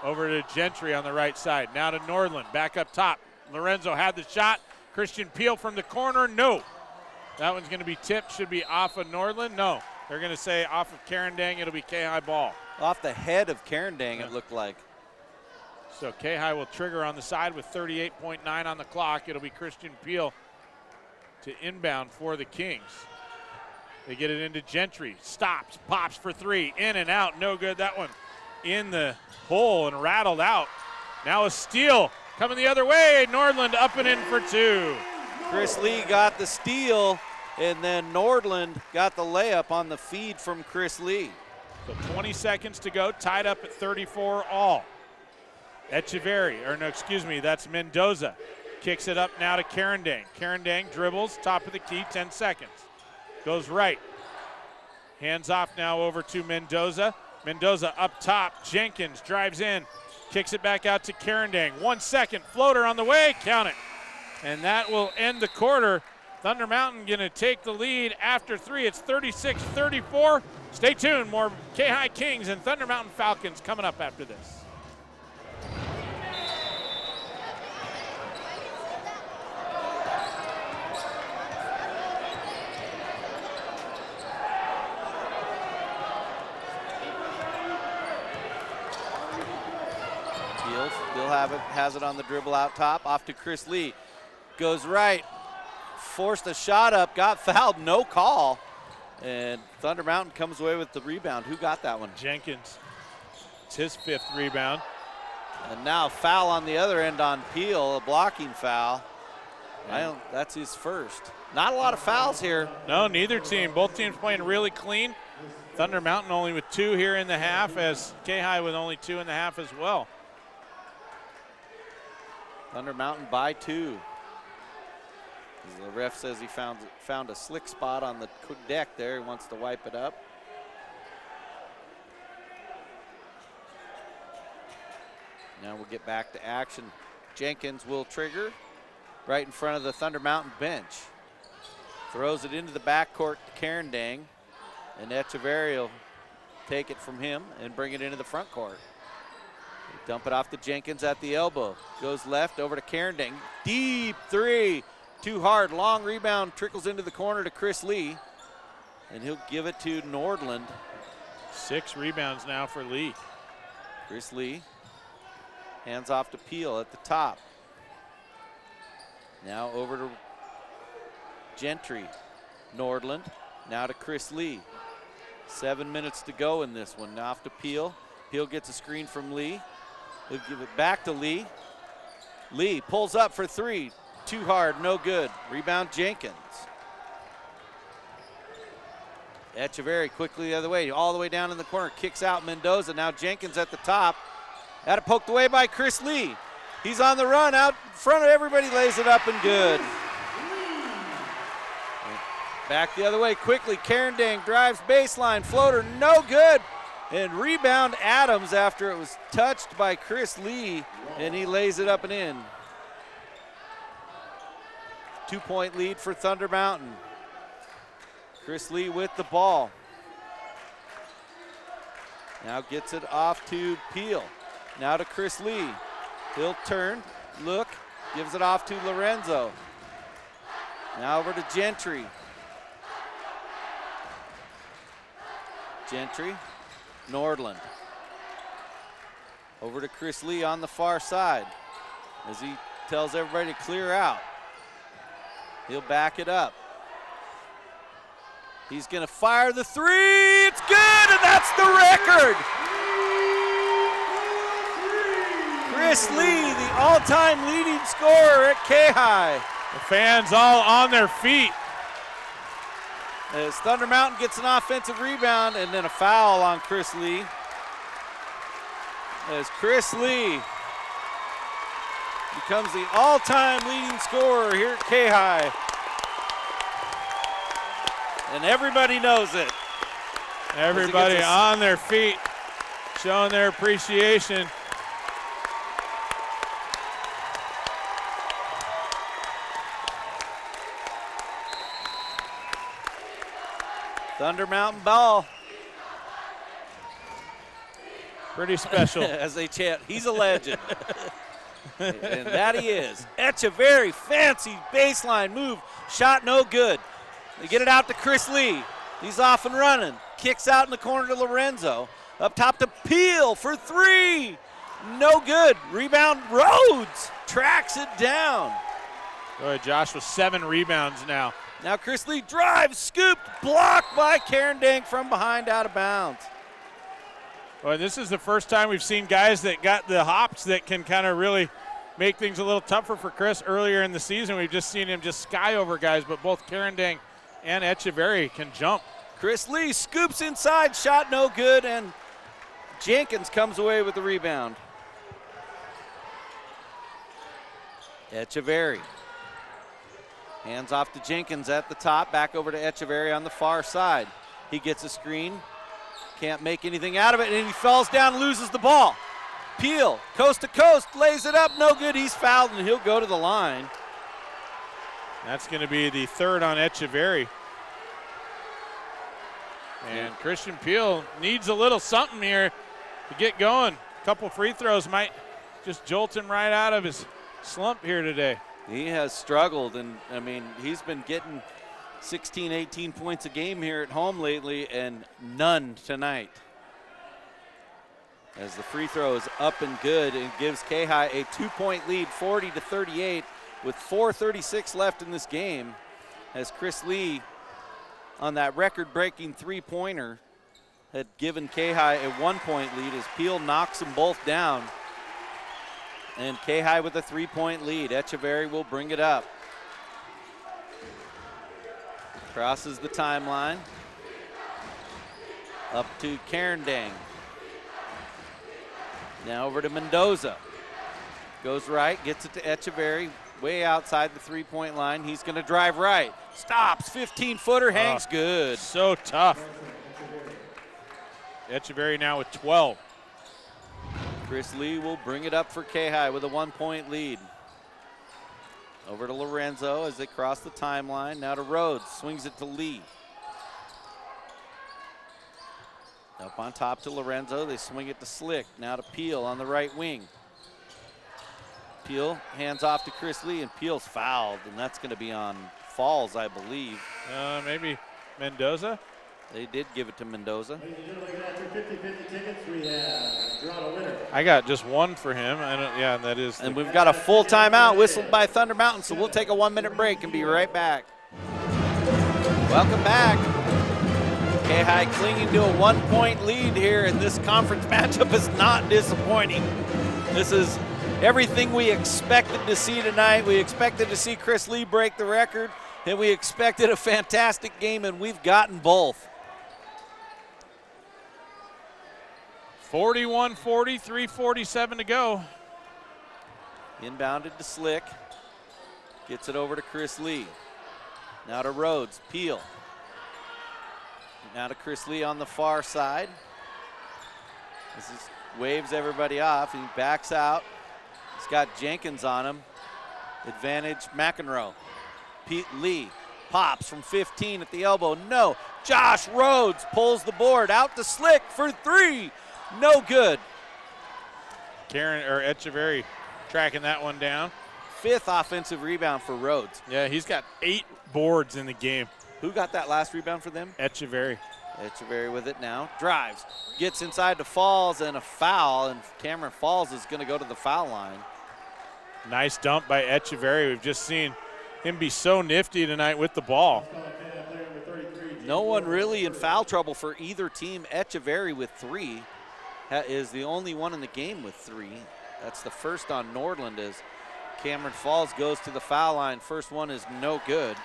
over to Gentry on the right side. Now to Nordland, back up top. Lorenzo had the shot. Christian Peel from the corner, no. That one's going to be tipped, should be off of Nordland. No, they're going to say off of Carindang. It'll be KAYHI ball. Off the head of Carindang, it looked like. So KAYHI will trigger on the side with 38.9 on the clock. It'll be Christian Peel to inbound for the Kings. They get it into Gentry. Stops, pops for 3, in and out, no good. That one in the hole and rattled out. Now a steal coming the other way. Nordland up and in for 2. Chris Lee got the steal, and then Nordland got the layup on the feed from Chris Lee. So 20 seconds to go, tied up at 34 all. Echeverry, or no, excuse me, that's Mendoza. Kicks it up now to Carindang. Carindang dribbles, top of the key, 10 seconds. Goes right. Hands off now over to Mendoza. Mendoza up top, Jenkins drives in, kicks it back out to Carindang. 1 second, floater on the way, count it. And that will end the quarter Thunder Mountain going to take the lead after 3. It's 36-34. Stay tuned. More KAYHI Kings and Thunder Mountain Falcons coming up after this. Still has it on the dribble out top, off to Chris Lee. Goes right, forced a shot up, got fouled, no call. And Thunder Mountain comes away with the rebound. Who got that one? Jenkins. It's his 5th rebound. And now foul on the other end on Peel, a blocking foul. That's his first. Not a lot of fouls here. No, neither team. Both teams playing really clean. Thunder Mountain only with 2 here in the half, as KAYHI with only 2 in the half as well. Thunder Mountain by 2. The ref says he found a slick spot on the deck there. He wants to wipe it up. Now we'll get back to action. Jenkins will trigger right in front of the Thunder Mountain bench. Throws it into the backcourt to Carindang, and Echeverry will take it from him and bring it into the front court. Dump it off to Jenkins at the elbow. Goes left over to Carindang. Deep 3. Too hard. Long rebound. Trickles into the corner to Chris Lee. And he'll give it to Nordland. 6 rebounds now for Lee. Chris Lee. Hands off to Peel at the top. Now over to Gentry. Nordland. Now to Chris Lee. 7 minutes to go in this one. Now off to Peel. Peel gets a screen from Lee. He'll give it back to Lee. Lee pulls up for 3. Too hard, no good. Rebound Jenkins. Echeverry quickly the other way, all the way down in the corner. Kicks out Mendoza. Now Jenkins at the top. Had it poked away by Chris Lee. He's on the run out in front of everybody, lays it up and good. Back the other way quickly. Carindang drives baseline, floater, no good. And rebound Adams after it was touched by Chris Lee, and he lays it up and in. 2-point lead for Thunder Mountain. Chris Lee with the ball. Now gets it off to Peel. Now to Chris Lee. He'll turn, look, gives it off to Lorenzo. Now over to Gentry. Gentry. Nordland. Over to Chris Lee on the far side as he tells everybody to clear out. He'll back it up. He's going to fire the 3. It's good, and that's the record. Chris Lee, the all-time leading scorer at KAYHI. The fans all on their feet. As Thunder Mountain gets an offensive rebound and then a foul on Chris Lee. As Chris Lee becomes the all-time leading scorer here at KAYHI. And everybody knows it. Everybody on their feet, showing their appreciation. Thunder Mountain ball. Pretty special. As they chant, he's a legend. And that he is. Echeverry, fancy baseline move. Shot no good. They get it out to Chris Lee. He's off and running. Kicks out in the corner to Lorenzo. Up top to Peel for 3. No good. Rebound Rhodes. Tracks it down. Boy, Josh with 7 rebounds now. Now Chris Lee drives, scooped, blocked by Carindang from behind, out of bounds. Boy, this is the first time we've seen guys that got the hops that can kind of really make things a little tougher for Chris. Earlier in the season, we've just seen him just sky over guys, but both Carindang and Echeverry can jump. Chris Lee scoops inside, shot no good, and Jenkins comes away with the rebound. Echeverry. Hands off to Jenkins at the top, back over to Echeverry on the far side. He gets a screen, can't make anything out of it, and he falls down, loses the ball. Peel, coast to coast, lays it up, no good, he's fouled, and he'll go to the line. That's going to be the third on Echeverry. And Christian Peel needs a little something here to get going. A couple free throws might just jolt him right out of his slump here today. He has struggled, and I mean, he's been getting 16, 18 points a game here at home lately, and none tonight. As the free throw is up and good, and gives KAYHI a 2-point lead, 40-38, with 4:36 left in this game, as Chris Lee, on that record-breaking three-pointer, had given KAYHI a 1-point lead as Peel knocks them both down. And KAYHI with a 3-point lead. Echeverry will bring it up. Crosses the timeline. Up to Carindang. Now over to Mendoza. Goes right, gets it to Echeverry, way outside the three-point line. He's going to drive right. Stops, 15-footer, hangs good. So tough. Echeverry now with 12. Chris Lee will bring it up for KAYHI with a 1-point lead. Over to Lorenzo as they cross the timeline. Now to Rhodes, swings it to Lee. Up on top to Lorenzo, they swing it to Slick. Now to Peel on the right wing. Peel hands off to Chris Lee, and Peel's fouled, and that's going to be on Falls, I believe. Maybe Mendoza? They did give it to Mendoza. Ladies and gentlemen, after 50-50 tickets, we have drawn a winner. I got just one for him. Yeah, that is. And we've got a full timeout whistled by Thunder Mountain, so we'll take a 1-minute break and be right back. Welcome back. KAYHI clinging to a 1-point lead here, and this conference matchup is not disappointing. This is everything we expected to see tonight. We expected to see Chris Lee break the record, and we expected a fantastic game, and we've gotten both. 41-40, 3:47 to go. Inbounded to Slick. Gets it over to Chris Lee. Now to Rhodes, Peel. Now to Chris Lee on the far side. This is waves everybody off. He backs out. He's got Jenkins on him. Advantage McEnroe. Pete Lee pops from 15 at the elbow. No. Josh Rhodes pulls the board out to Slick for three. No good. Echeverry tracking that one down. 5th offensive rebound for Rhodes. Yeah, he's got 8 boards in the game. Who got that last rebound for them? Echeverry. Echeverry with it now. Drives. Gets inside to Falls, and a foul, and Cameron Falls is going to go to the foul line. Nice dump by Echeverry. We've just seen him be so nifty tonight with the ball. No one really in foul trouble for either team. Echeverry with 3 is the only one in the game with 3. That's the first on Nordland as Cameron Falls goes to the foul line. First one is no good.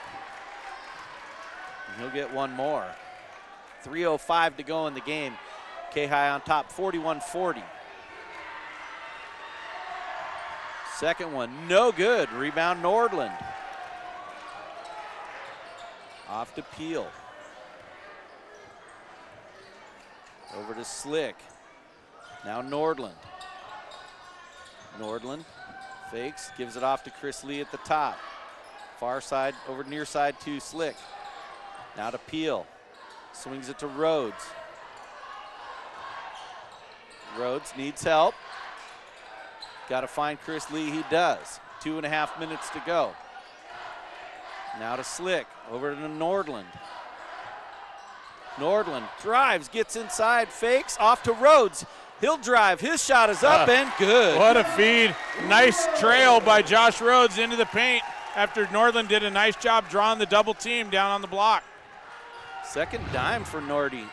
And he'll get one more. 3:05 to go in the game. KAYHI on top, 41-40. Second one, no good. Rebound Nordland. Off to Peel. Over to Slick. Now Nordland. Nordland fakes, gives it off to Chris Lee at the top. Far side, over near side to Slick. Now to Peel. Swings it to Rhodes. Rhodes needs help. Got to find Chris Lee, he does. 2.5 minutes to go. Now to Slick, over to Nordland. Nordland drives, gets inside, fakes, off to Rhodes. He'll drive, his shot is up and good. What a feed. Nice trail by Josh Rhodes into the paint after Nordland did a nice job drawing the double team down on the block. Second dime for Nordy.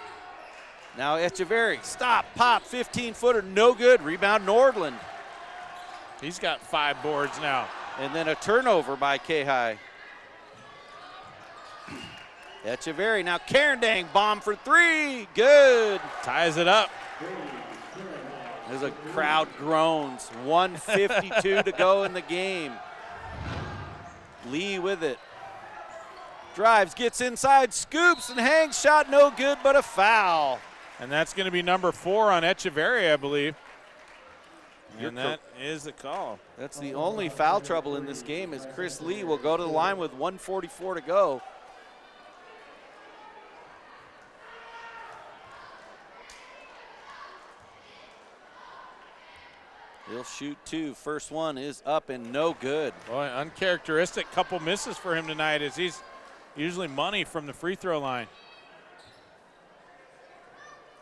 Now Echeverry, stop, pop, 15-footer, no good. Rebound Nordland. He's got 5 boards now. And then a turnover by KAYHI. Echeverry, now Carindang, bomb for 3, good. Ties it up. There's a crowd groans. 1:52 to go in the game. Lee with it. Drives, gets inside, scoops and hangs, shot no good, but a foul. And that's going to be number 4 on Echeverry, I believe. And that is the call. That's the only foul trouble in this game is Chris Lee will go to the line with 1:44 to go. He'll shoot 2. First one is up and no good. Boy, uncharacteristic couple misses for him tonight as he's usually money from the free throw line.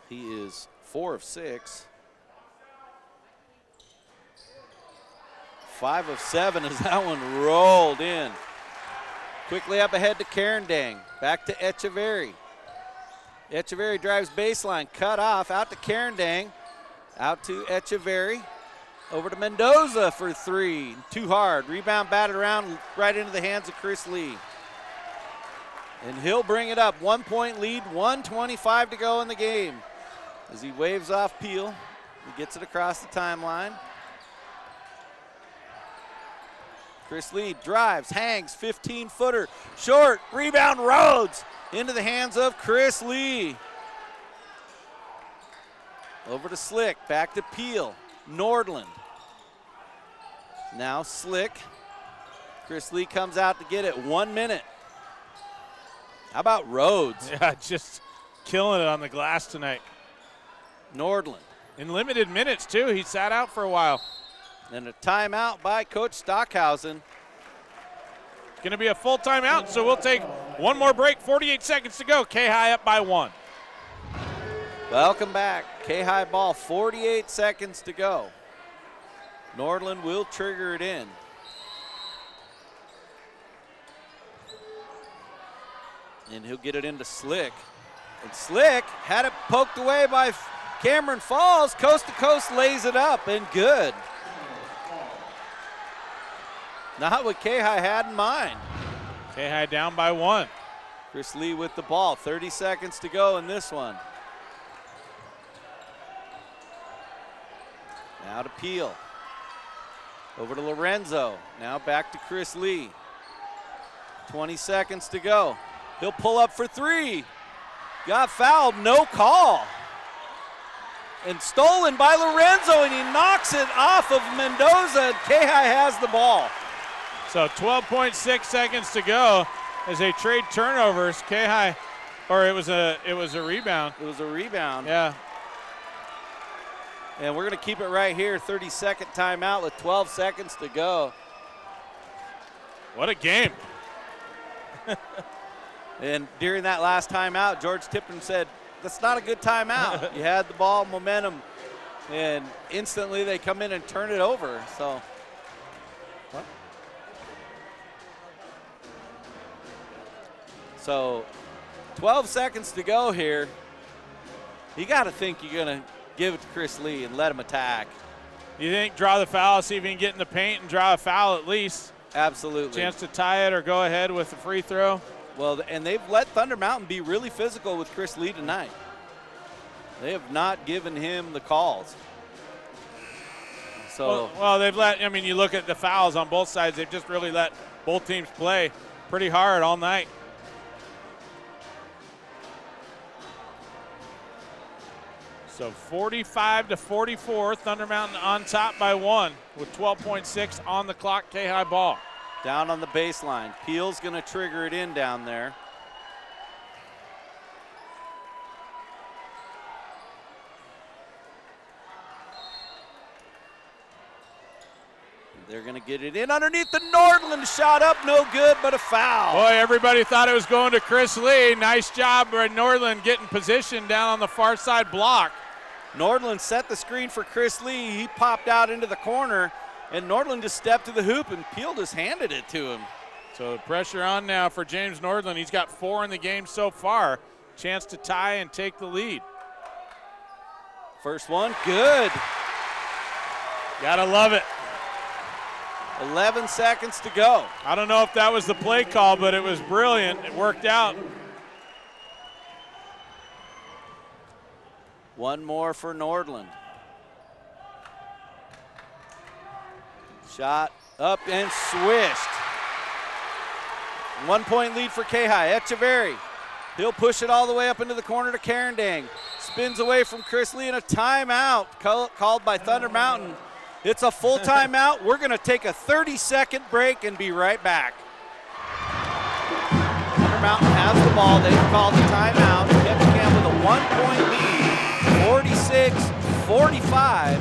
He is 4 of 6. 5 of 7 as that one rolled in. Quickly up ahead to Carindang. Back to Echeverry. Echeverry drives baseline, cut off, out to Carindang. Out to Echeverry. Over to Mendoza for 3. Too hard. Rebound batted around right into the hands of Chris Lee. And he'll bring it up. 1 point lead, 1:25 to go in the game. As he waves off Peel, he gets it across the timeline. Chris Lee drives, hangs, 15-footer, short, rebound, Rhodes, into the hands of Chris Lee. Over to Slick, back to Peel, Nordland. Now Slick. Chris Lee comes out to get it, 1 minute. How about Rhodes? Yeah, just killing it on the glass tonight. Nordland. In limited minutes, too. He sat out for a while. And a timeout by Coach Stockhausen. Going to be a full timeout, so we'll take one more break. 48 seconds to go. KAYHI up by 1. Welcome back. KAYHI ball, 48 seconds to go. Nordland will trigger it in. And he'll get it into Slick. And Slick had it poked away by Cameron Falls. Coast to coast lays it up and good. Not what KAYHI had in mind. KAYHI down by 1. Chris Lee with the ball. 30 seconds to go in this one. Now to Peel. Over to Lorenzo. Now back to Chris Lee. 20 seconds to go. He'll pull up for 3. Got fouled, no call. And stolen by Lorenzo, and he knocks it off of Mendoza. KAYHI has the ball. So 12.6 seconds to go as they trade turnovers. KAYHI, or it was a rebound. It was a rebound. Yeah. And we're going to keep it right here. 30-second timeout with 12 seconds to go. What a game. And during that last timeout, George Tipton said, that's not a good timeout. You had the ball, momentum, and instantly they come in and turn it over. So, what? So 12 seconds to go here. You got to think you're going to give it to Chris Lee and let him attack. You think draw the foul, see if he can get in the paint and draw a foul at least. Absolutely. Chance to tie it or go ahead with the free throw. Well, and they've let Thunder Mountain be really physical with Chris Lee tonight. They have not given him the calls. So well, they've let, I mean, you look at the fouls on both sides, they've just really let both teams play pretty hard all night. So 45-44, Thunder Mountain on top by 1 with 12.6 on the clock. KAYHI ball. Down on the baseline. Peel's going to trigger it in down there. They're going to get it in underneath the Nordland shot up, no good, but a foul. Boy, everybody thought it was going to Chris Lee. Nice job by Nordland getting position down on the far side block. Nordland set the screen for Chris Lee. He popped out into the corner, and Nordland just stepped to the hoop, and Peel just handed it to him. So the pressure on now for James Nordland. He's got 4 in the game so far. Chance to tie and take the lead. First one, good. Gotta love it. 11 seconds to go. I don't know if that was the play call, but it was brilliant. It worked out. One more for Nordland. Shot up and swished. 1 point lead for KAYHI. Echeverry. He'll push it all the way up into the corner to Carindang. Spins away from Chris Lee, and a timeout called by Thunder Mountain. It's a full timeout. We're going to take a 30-second break and be right back. Thunder Mountain has the ball. They've called the timeout. Ketchikan with a 1-point lead, 46-45.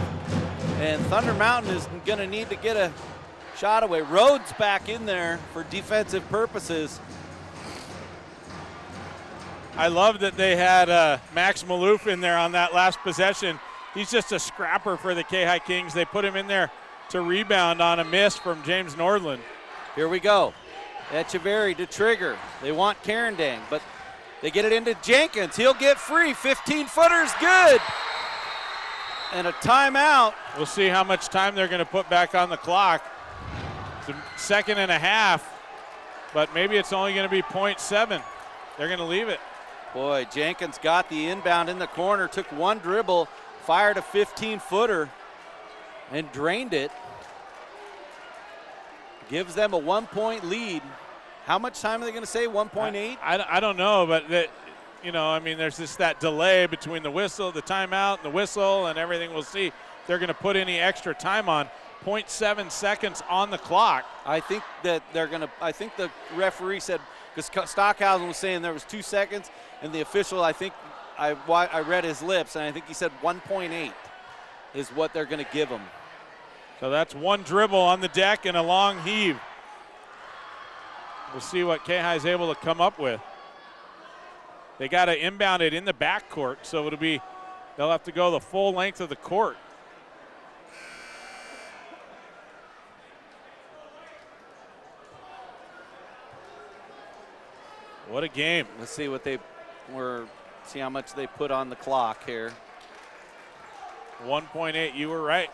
And Thunder Mountain is going to need to get a shot away. Rhodes back in there for defensive purposes. I love that they had Max Maloof in there on that last possession. He's just a scrapper for the KAYHI Kings. They put him in there to rebound on a miss from James Nordland. Here we go. Echeverry to trigger. They want Carindang, but they get it into Jenkins. He'll get free. 15-footer's good. And a timeout. We'll see how much time they're going to put back on the clock. It's a second and a half, but maybe it's only going to be 0.7. They're going to leave it. Boy, Jenkins got the inbound in the corner, took one dribble, fired a 15-footer, and drained it. Gives them a 1-point lead. How much time are they going to say, 1.8? I don't know, but there's just that delay between the whistle, the timeout, and the whistle, and everything. We'll see if they're going to put any extra time on. 0.7 seconds on the clock. I think that I think the referee said, because Stockhausen was saying there was 2 seconds, and the official, I think, I read his lips, and I think he said 1.8 is what they're going to give him. So that's one dribble on the deck and a long heave. We'll see what KAYHI is able to come up with. They got to inbound it in the backcourt, so they'll have to go the full length of the court. What a game. Let's see see how much they put on the clock here. 1.8, you were right.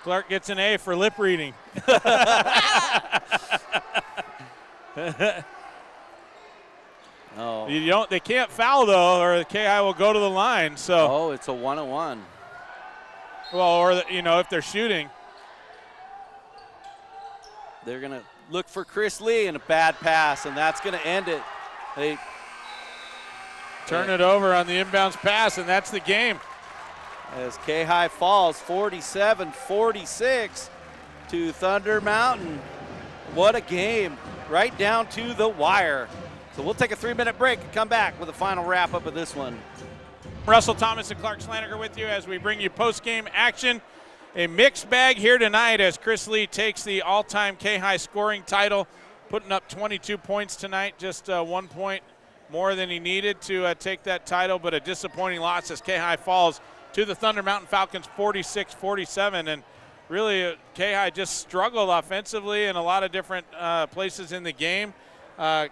Clark gets an A for lip reading. Oh. They can't foul though, or the KAYHI will go to the line. So. Oh, it's a 1-on-1. Well, or if they're shooting. They're gonna look for Chris Lee and a bad pass, and that's gonna end it. They turn it over on the inbounds pass, and that's the game. As KAYHI falls 47-46 to Thunder Mountain. What a game, right down to the wire. So we'll take a 3-minute break and come back with a final wrap-up of this one. Russell Thomas and Clark Slaniger with you as we bring you post-game action. A mixed bag here tonight as Chris Lee takes the all-time KAYHI scoring title, putting up 22 points tonight, just 1 point more than he needed to take that title, but a disappointing loss as KAYHI falls to the Thunder Mountain Falcons 46-47. And really, KAYHI just struggled offensively in a lot of different places in the game.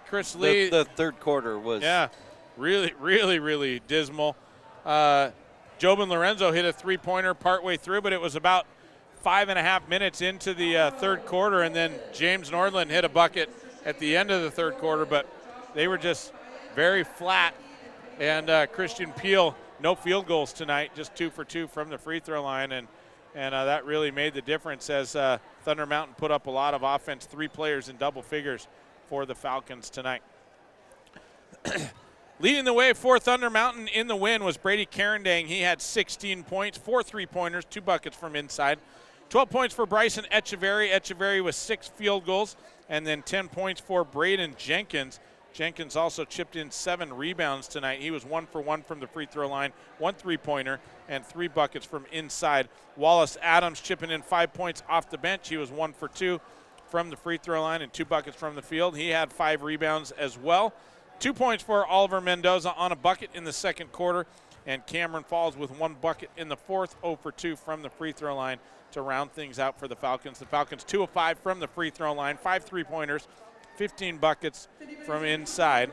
Chris Lee. The third quarter was. Yeah, really, really, really dismal. Jobin Lorenzo hit a three-pointer partway through, but it was about 5.5 minutes into the third quarter, and then James Nordland hit a bucket at the end of the third quarter, but they were just very flat. And Christian Peel, no field goals tonight, just 2 for 2 from the free throw line, and that really made the difference as Thunder Mountain put up a lot of offense, 3 players in double figures for the Falcons tonight. Leading the way for Thunder Mountain in the win was Brady Carindang. He had 16 points, 4 3-pointers, 2 buckets from inside. 12 points for Bryson Echeverry. Echeverry with 6 field goals, and then 10 points for Braden Jenkins. Jenkins also chipped in 7 rebounds tonight. He was 1 for 1 from the free throw line, 1 3-pointer, and 3 buckets from inside. Wallace Adams chipping in 5 points off the bench. He was 1 for 2 from the free throw line and 2 buckets from the field. He had 5 rebounds as well. 2 points for Oliver Mendoza on a bucket in the second quarter, and Cameron Falls with 1 bucket in the fourth, 0 for 2 from the free throw line to round things out for the Falcons. The Falcons 2 of 5 from the free throw line, 5 3-pointers, 15 buckets from inside.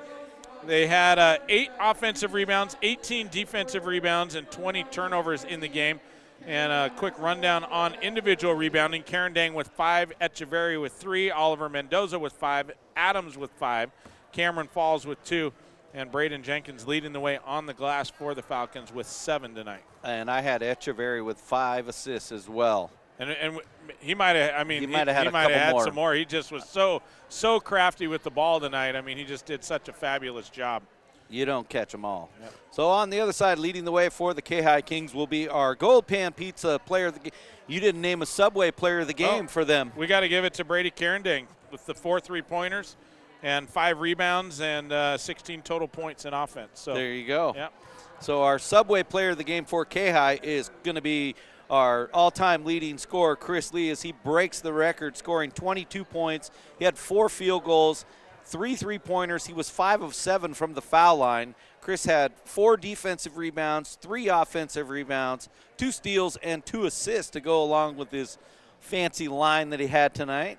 They had 8 offensive rebounds, 18 defensive rebounds, and 20 turnovers in the game. And a quick rundown on individual rebounding. Carindang with 5, Echeverry with 3, Oliver Mendoza with 5, Adams with 5, Cameron Falls with 2, and Braden Jenkins leading the way on the glass for the Falcons with 7 tonight. And I had Echeverry with 5 assists as well. And he might have, he might have had some more. He just was so crafty with the ball tonight. I mean, he just did such a fabulous job. You don't catch them all. Yep. So on the other side, leading the way for the KAYHI Kings will be our Gold Pan Pizza player of the game. You didn't name a Subway player of the game for them. We got to give it to Brady Carending with the 4 3-pointers and 5 rebounds and 16 total points in offense. So there you go. Yep. So our Subway player of the game for KAYHI is going to be our all-time leading scorer, Chris Lee, as he breaks the record, scoring 22 points. He had 4 field goals, 3 3-pointers. He was 5 of 7 from the foul line. Chris had 4 defensive rebounds, 3 offensive rebounds, 2 steals, and 2 assists to go along with his fancy line that he had tonight.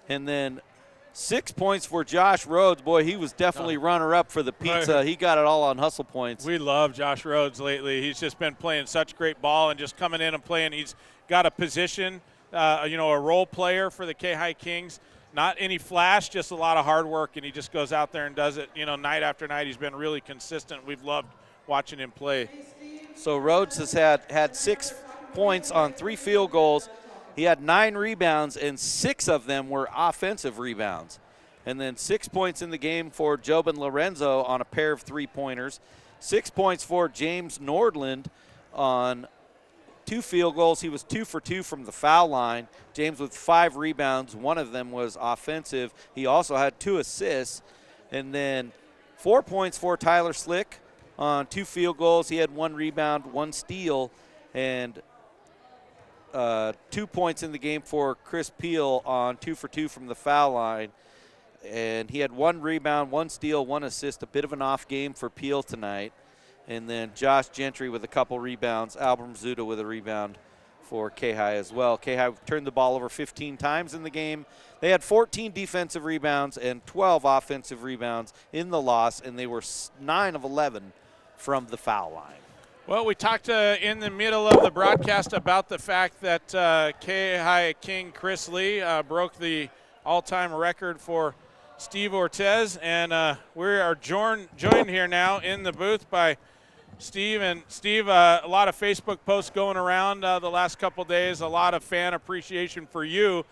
And then 6 points for Josh Rhodes. Boy, he was definitely runner-up for the pizza. He got it all on hustle points. We love Josh Rhodes lately. He's just been playing such great ball and just coming in and playing. He's got a position, a role player for the KAYHI Kings. Not any flash, just a lot of hard work, and he just goes out there and does it, night after night. He's been really consistent. We've loved watching him play. So Rhodes has had 6 points on 3 field goals. He had 9 rebounds, and 6 of them were offensive rebounds. And then 6 points in the game for Jobin Lorenzo on a pair of 3-pointers. 6 points for James Nordland on 2 field goals. He was 2 for 2 from the foul line. James with 5 rebounds. 1 of them was offensive. He also had 2 assists. And then 4 points for Tyler Slick on 2 field goals. He had 1 rebound, 1 steal, and 2 points in the game for Chris Peel on 2 for 2 from the foul line. And he had 1 rebound, 1 steal, 1 assist. A bit of an off game for Peel tonight. And then Josh Gentry with a couple rebounds. Albert Zuda with a rebound for KAYHI as well. KAYHI turned the ball over 15 times in the game. They had 14 defensive rebounds and 12 offensive rebounds in the loss, and they were 9 of 11 from the foul line. Well, we talked in the middle of the broadcast about the fact that KAYHI King Chris Lee broke the all-time record for Steve Ortez, and we are joined here now in the booth by Steve. And Steve, a lot of Facebook posts going around the last couple days, a lot of fan appreciation for you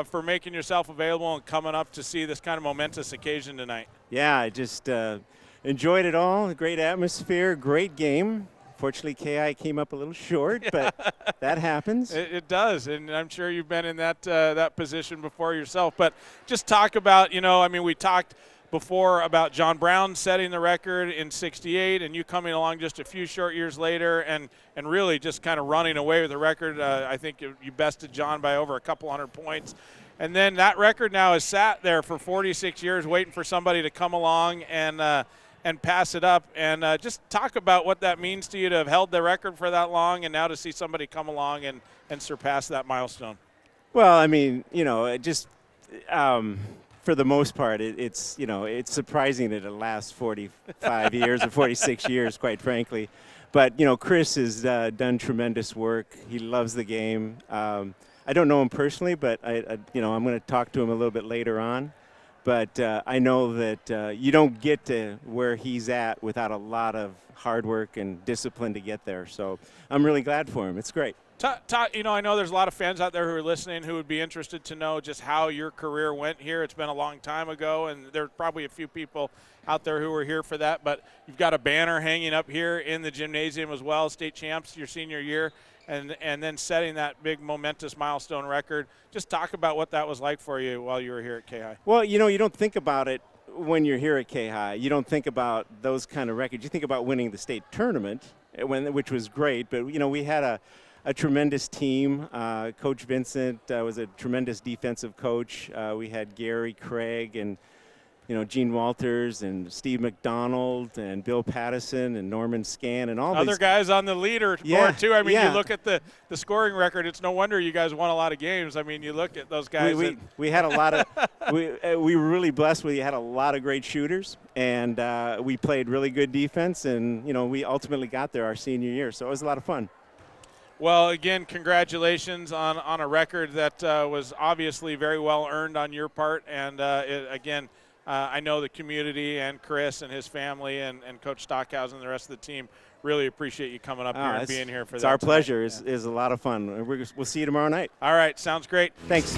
for making yourself available and coming up to see this kind of momentous occasion tonight. Yeah, I just enjoyed it all. A great atmosphere, great game. Fortunately, KAYHI came up a little short, but that happens. It does, and I'm sure you've been in that position before yourself. But just talk about, we talked before about John Brown setting the record in '68 and you coming along just a few short years later and really just kind of running away with the record. I think you bested John by over a couple hundred points. And then that record now has sat there for 46 years waiting for somebody to come along and pass it up. And just talk about what that means to you to have held the record for that long and now to see somebody come along and surpass that milestone. Well, for the most part, it's surprising that it lasts 45 years or 46 years, quite frankly. But, Chris has done tremendous work. He loves the game. I don't know him personally, but I'm going to talk to him a little bit later on. But I know that you don't get to where he's at without a lot of hard work and discipline to get there. So I'm really glad for him. It's great. I know there's a lot of fans out there who are listening who would be interested to know just how your career went here. It's been a long time ago, and there's probably a few people out there who were here for that. But you've got a banner hanging up here in the gymnasium as well, state champs your senior year, and then setting that big momentous milestone record. Just talk about what that was like for you while you were here at KAYHI. Well, you don't think about it when you're here at KAYHI. You don't think about those kind of records. You think about winning the state tournament, which was great. But, we had a tremendous team. Coach Vincent was a tremendous defensive coach. We had Gary Craig and, Gene Walters and Steve McDonald and Bill Pattison and Norman Scan and all other these guys on the leader board too. You look at the scoring record. It's no wonder you guys won a lot of games. You look at those guys. We had a lot of we were really blessed. We had a lot of great shooters, and we played really good defense. And we ultimately got there our senior year. So it was a lot of fun. Well, again, congratulations on a record that was obviously very well earned on your part. And I know the community and Chris and his family and Coach Stockhausen and the rest of the team really appreciate you coming up here and being here for that. It's our pleasure. It's a lot of fun. We'll see you tomorrow night. All right. Sounds great. Thanks.